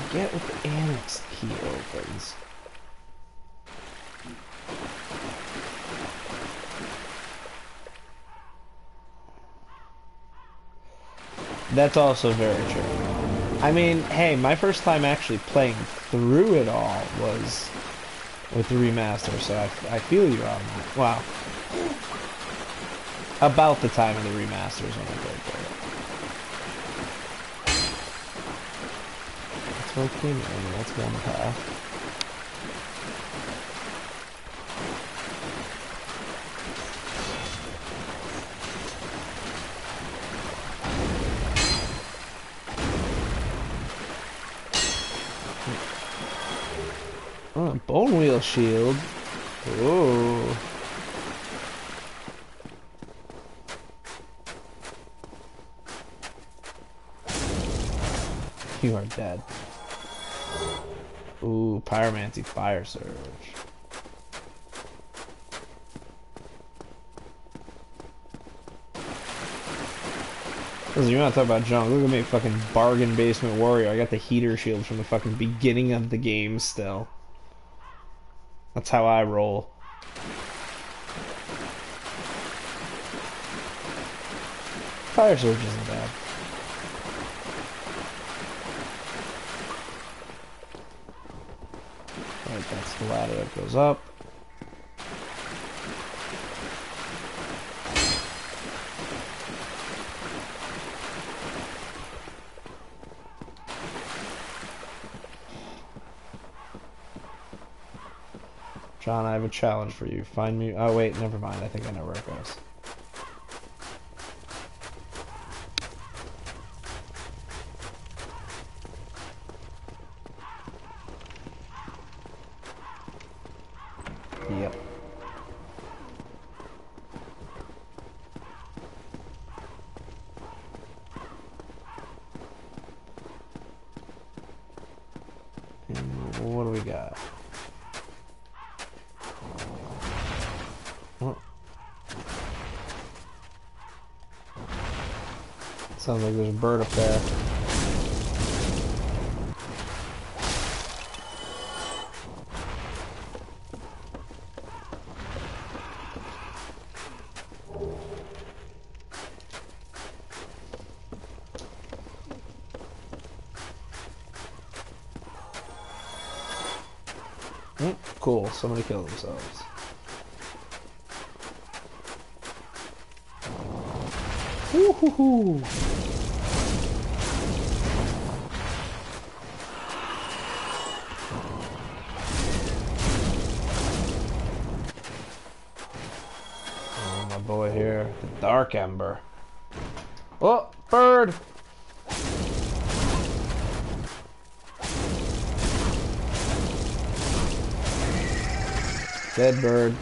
Forget what the annex key opens. That's also very true. I mean, hey, my first time actually playing through it all was with the remaster, so I feel you on that. Wow. About the time of the remasters when I played through it. That's where it came in. That's one path. Oh, bone wheel shield. Oh. You are dead. Ooh, pyromancy fire surge. Listen, you want to talk about junk? Look at me, fucking bargain basement warrior. I got the heater shield from the fucking beginning of the game still. That's how I roll. Fire surge isn't bad. Right, that's the ladder that goes up. John, I have a challenge for you. Find me... Oh, wait, never mind. I think I know where it goes. Yep. And what do we got? Oh. Sounds like there's a bird up there. Cool, somebody killed themselves. Woo-hoo-hoo! Oh, my boy here, the Dark Ember. Oh, bird! Dead bird.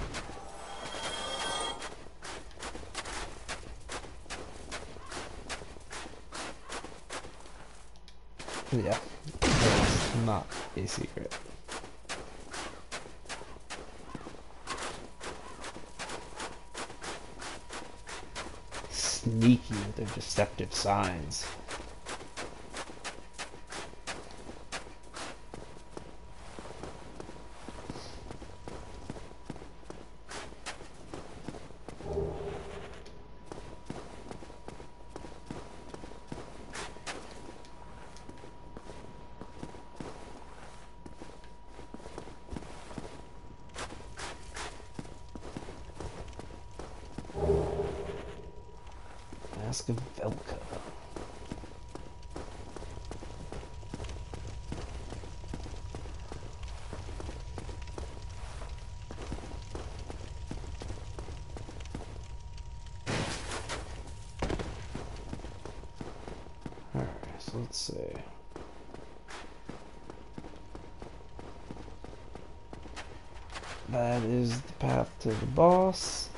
Yeah, that's not a secret. Sneaky with their deceptive signs. Mask of Velka. Alright, so let's see. That is the path to the boss.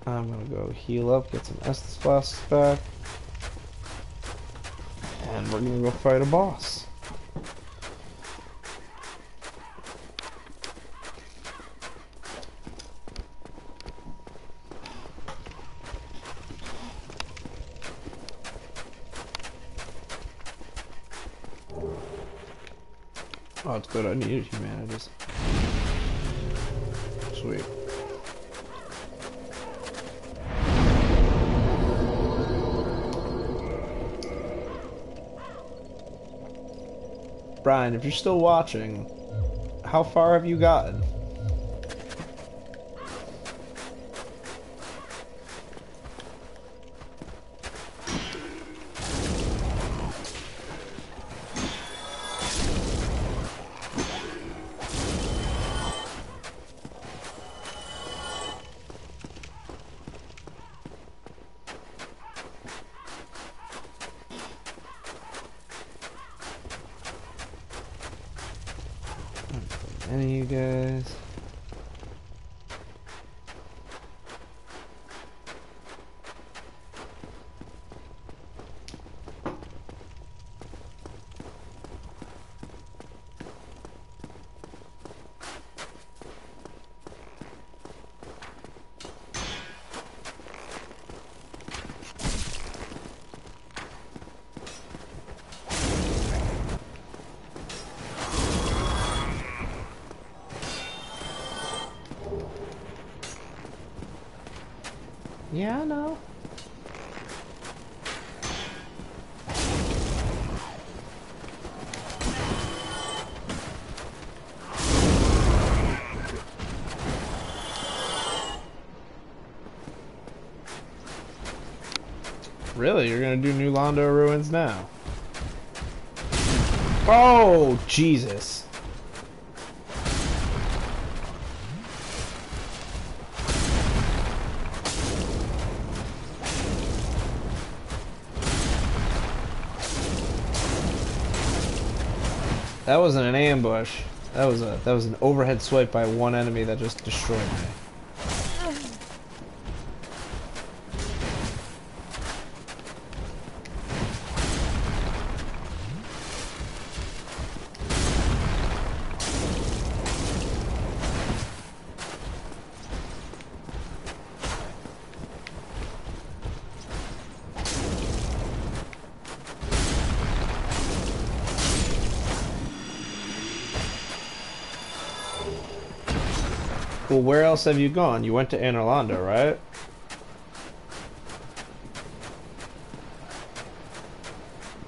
I'm gonna go heal up, get some Estus flasks back. And we're gonna go fight a boss. Oh, it's good. I needed humanities. Sweet. Brian, if you're still watching, how far have you gotten? Any of you guys? Yeah, I know. Really? You're gonna do New Londo Ruins now? Oh, Jesus. That wasn't an ambush. That was an overhead swipe by one enemy that just destroyed me. Well, where else have you gone? You went to Anor Londo, right?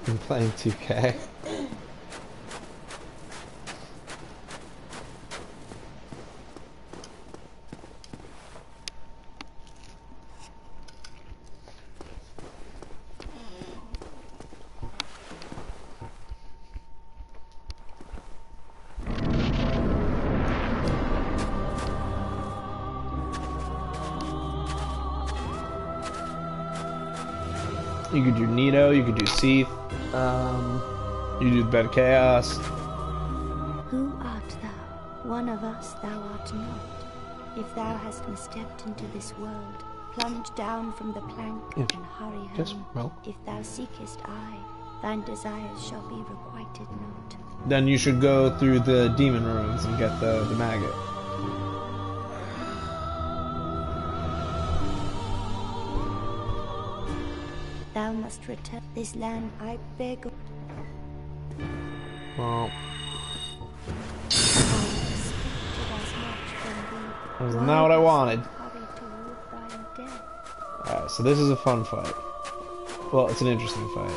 I'm playing 2K. You could do Nito, you could do Seath, you do the Bed of Chaos. Who art thou? One of us thou art not. If thou hast misstepped into this world, plunge down from the plank and hurry home. If thou seekest I, thine desires shall be requited not. Then you should go through the demon ruins and get the maggot. Thou must return this land, I beg. Well, I expected as much from thee. that was not what I wanted. Hurry toward thine death. Alright, so this is a fun fight. Well, it's an interesting fight.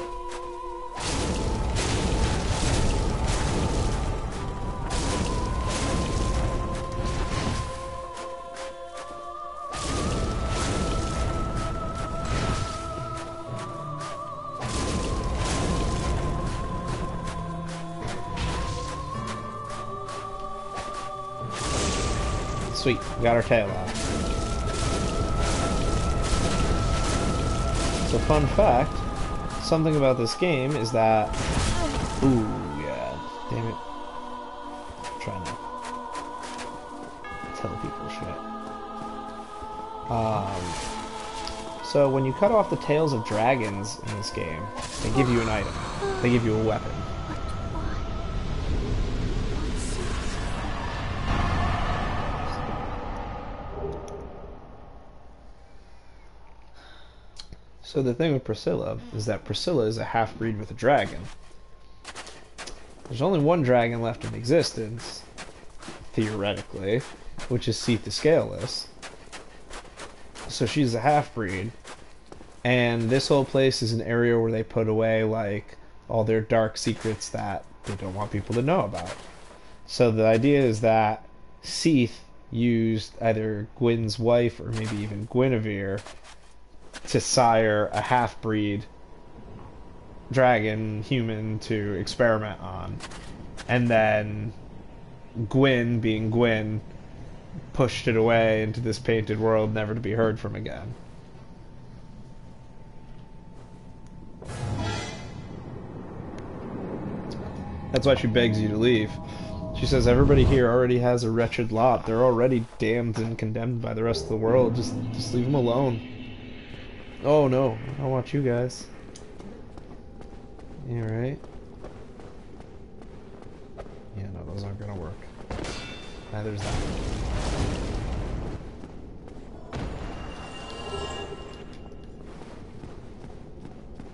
Sweet, we got our tail off. So fun fact, something about this game is that... Ooh, yeah. Damn it. I'm trying to tell people shit. So when you cut off the tails of dragons in this game, they give you an item. They give you a weapon. So the thing with Priscilla is that Priscilla is a half-breed with a dragon. There's only one dragon left in existence, theoretically, which is Seath the Scaleless. So she's a half-breed, and this whole place is an area where they put away, like, all their dark secrets that they don't want people to know about. So the idea is that Seath used either Gwyn's wife or maybe even Guinevere to sire a half-breed dragon human to experiment on. And then Gwyn, being Gwyn, pushed it away into this painted world, never to be heard from again. That's why she begs you to leave. She says everybody here already has a wretched lot. They're already damned and condemned by the rest of the world. Just leave them alone. Oh no, I want you guys. Yeah, right? Yeah, no, those aren't gonna work. There's that.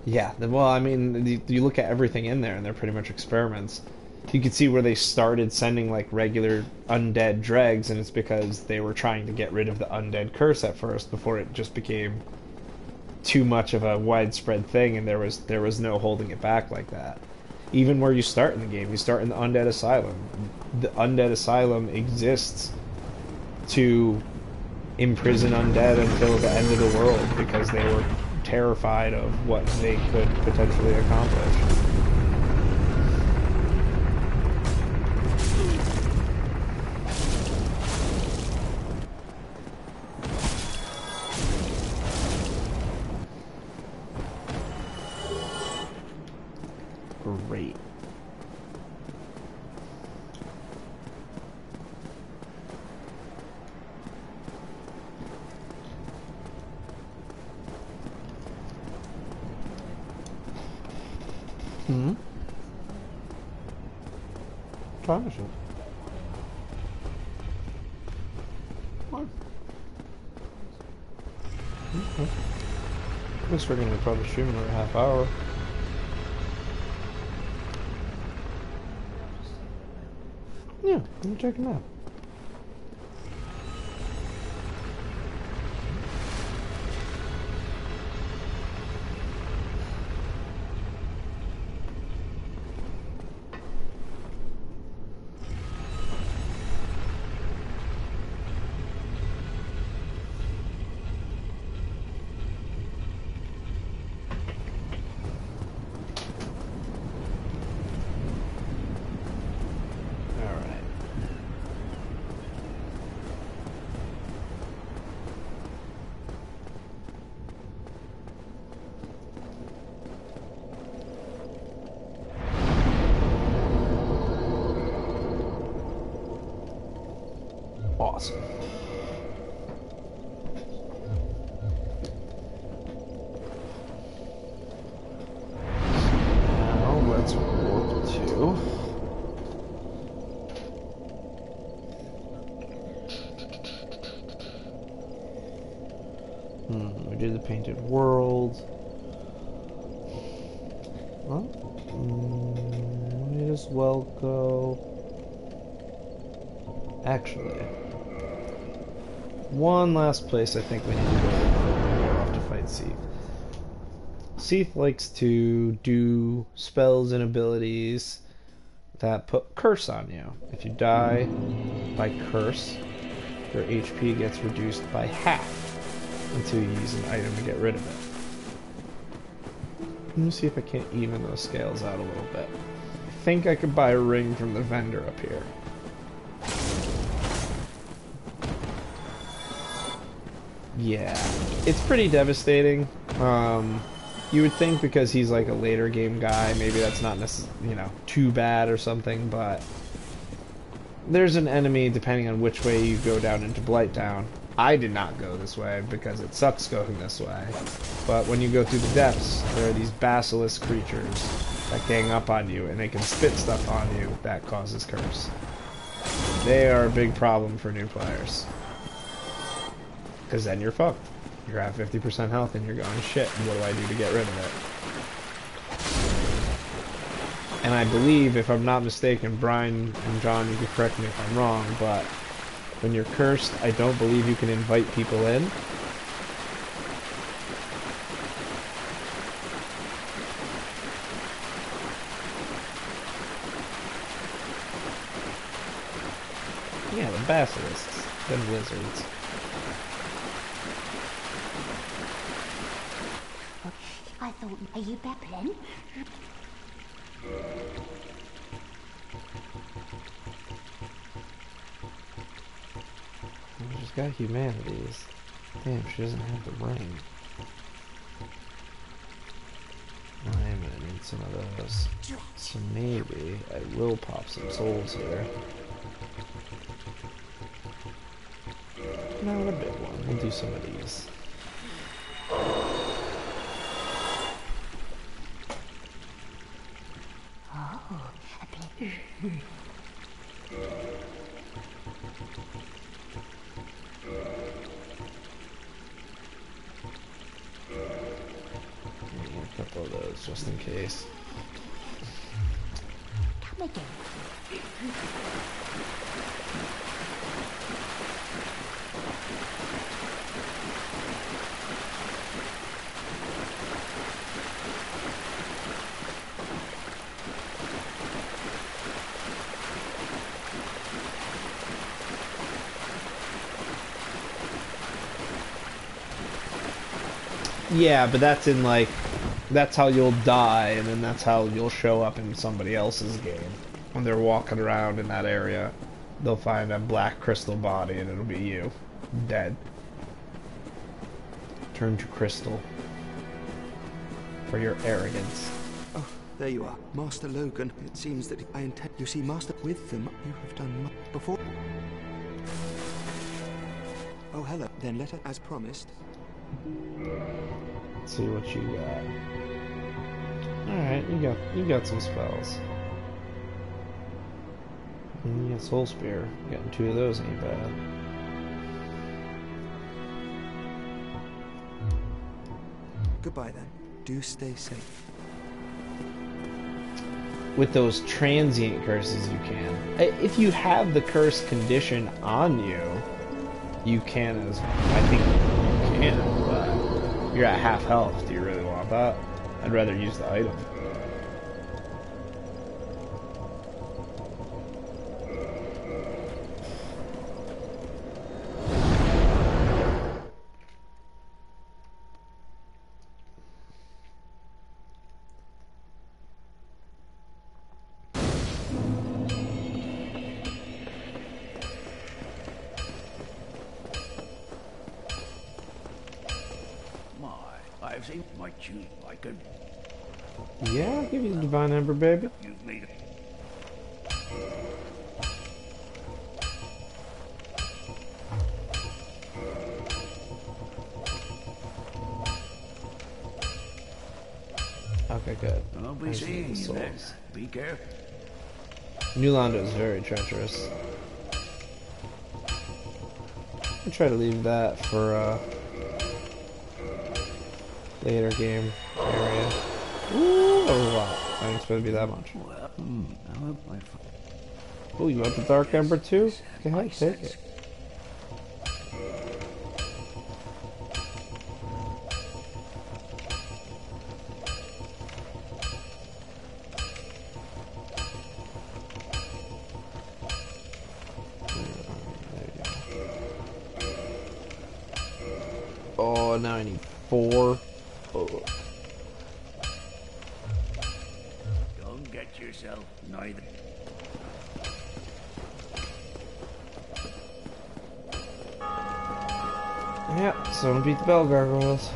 Yeah, well, I mean, you look at everything in there, and they're pretty much experiments. You can see where they started sending, like, regular undead dregs, and it's because they were trying to get rid of the undead curse at first, before it just became too much of a widespread thing, and there was no holding it back like that. Even where you start in the game, you start in the Undead Asylum. The Undead Asylum exists to imprison undead until the end of the world because they were terrified of what they could potentially accomplish. Great. Time is it? What? Okay. I guess we're gonna probably stream another half hour. Yeah, let me check it out. Awesome. Now let's warp to we did the painted world. Well, might as well go. Actually, one last place I think we need to go before we go off to fight Seath. Seath likes to do spells and abilities that put curse on you. If you die by curse, your HP gets reduced by half until you use an item to get rid of it. Let me see if I can't even those scales out a little bit. I think I could buy a ring from the vendor up here. Yeah, it's pretty devastating. You would think because he's like a later game guy, maybe that's not too bad or something, but there's an enemy depending on which way you go down into Blighttown. I did not go this way because it sucks going this way. But when you go through the depths, there are these basilisk creatures that gang up on you, and they can spit stuff on you that causes curse. They are a big problem for new players. Because then you're fucked. You're at 50% health and you're going, shit, what do I do to get rid of it? And I believe, if I'm not mistaken, Brian and John, you can correct me if I'm wrong, but when you're cursed, I don't believe you can invite people in. Yeah, the basilisks, them lizards. I thought, are you babbling? She's got humanities. Damn, she doesn't have the ring. I am gonna need some of those. So maybe I will pop some souls here. Not a big one. We'll do some of these. A couple of those just in case. Come again. Yeah, but that's in like, that's how you'll die, and then that's how you'll show up in somebody else's game. When they're walking around in that area, they'll find a black crystal body, and it'll be you, dead. Turn to crystal. For your arrogance. Oh, there you are. Master Logan. It seems that I intend... You see, Master, with them, you have done much before. Oh, hello. Then let us, as promised. Let's see what you got. Alright, you got some spells. And you got Soul Spear. Getting 2 of those ain't bad. Goodbye then. Do stay safe. With those transient curses you can. If you have the curse condition on you, you can as... I think you can, but you're at half health. Do you really want that? I'd rather use the item. I've seen my tune like a... Yeah, I'll give you the Divine Ember, baby. You've made it. Okay, good. I'll be seeing you then. Be careful. New Londo is very treacherous. I'll try to leave that for later game area. Ooh, that was a lot. I didn't expect it to be that much. Oh, you want the Dark Ember too? Go ahead, take it. Oh, now I need 4. Oh. Don't get yourself neither. Yep, someone beat the bell gargoyles.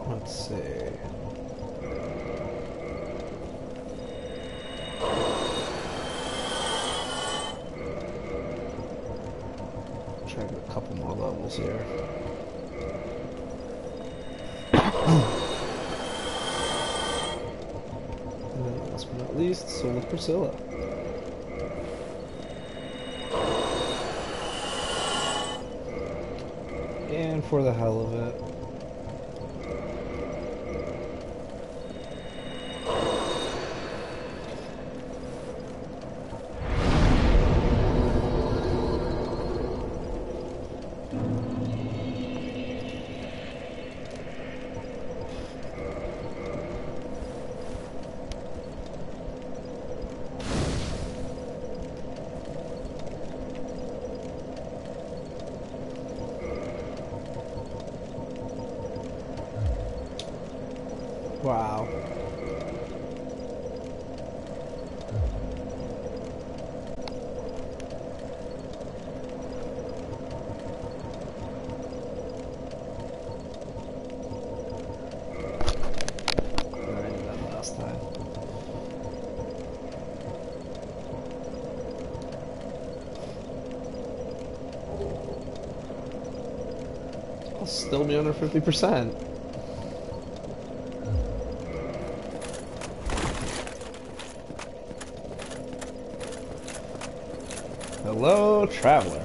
Let's see. Try to get a couple more levels here. And then last but not least, Soul of Priscilla. And for the hell of it, wow. I did that last time. I'll still be under 50%. Hello, traveler.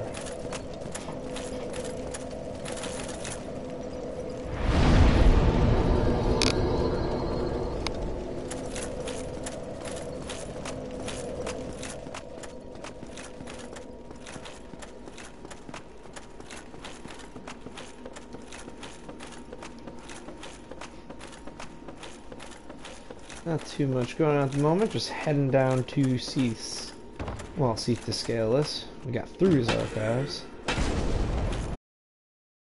Not too much going on at the moment, just heading down to Seath. Well, Seath to Scaleless. We got through his archives.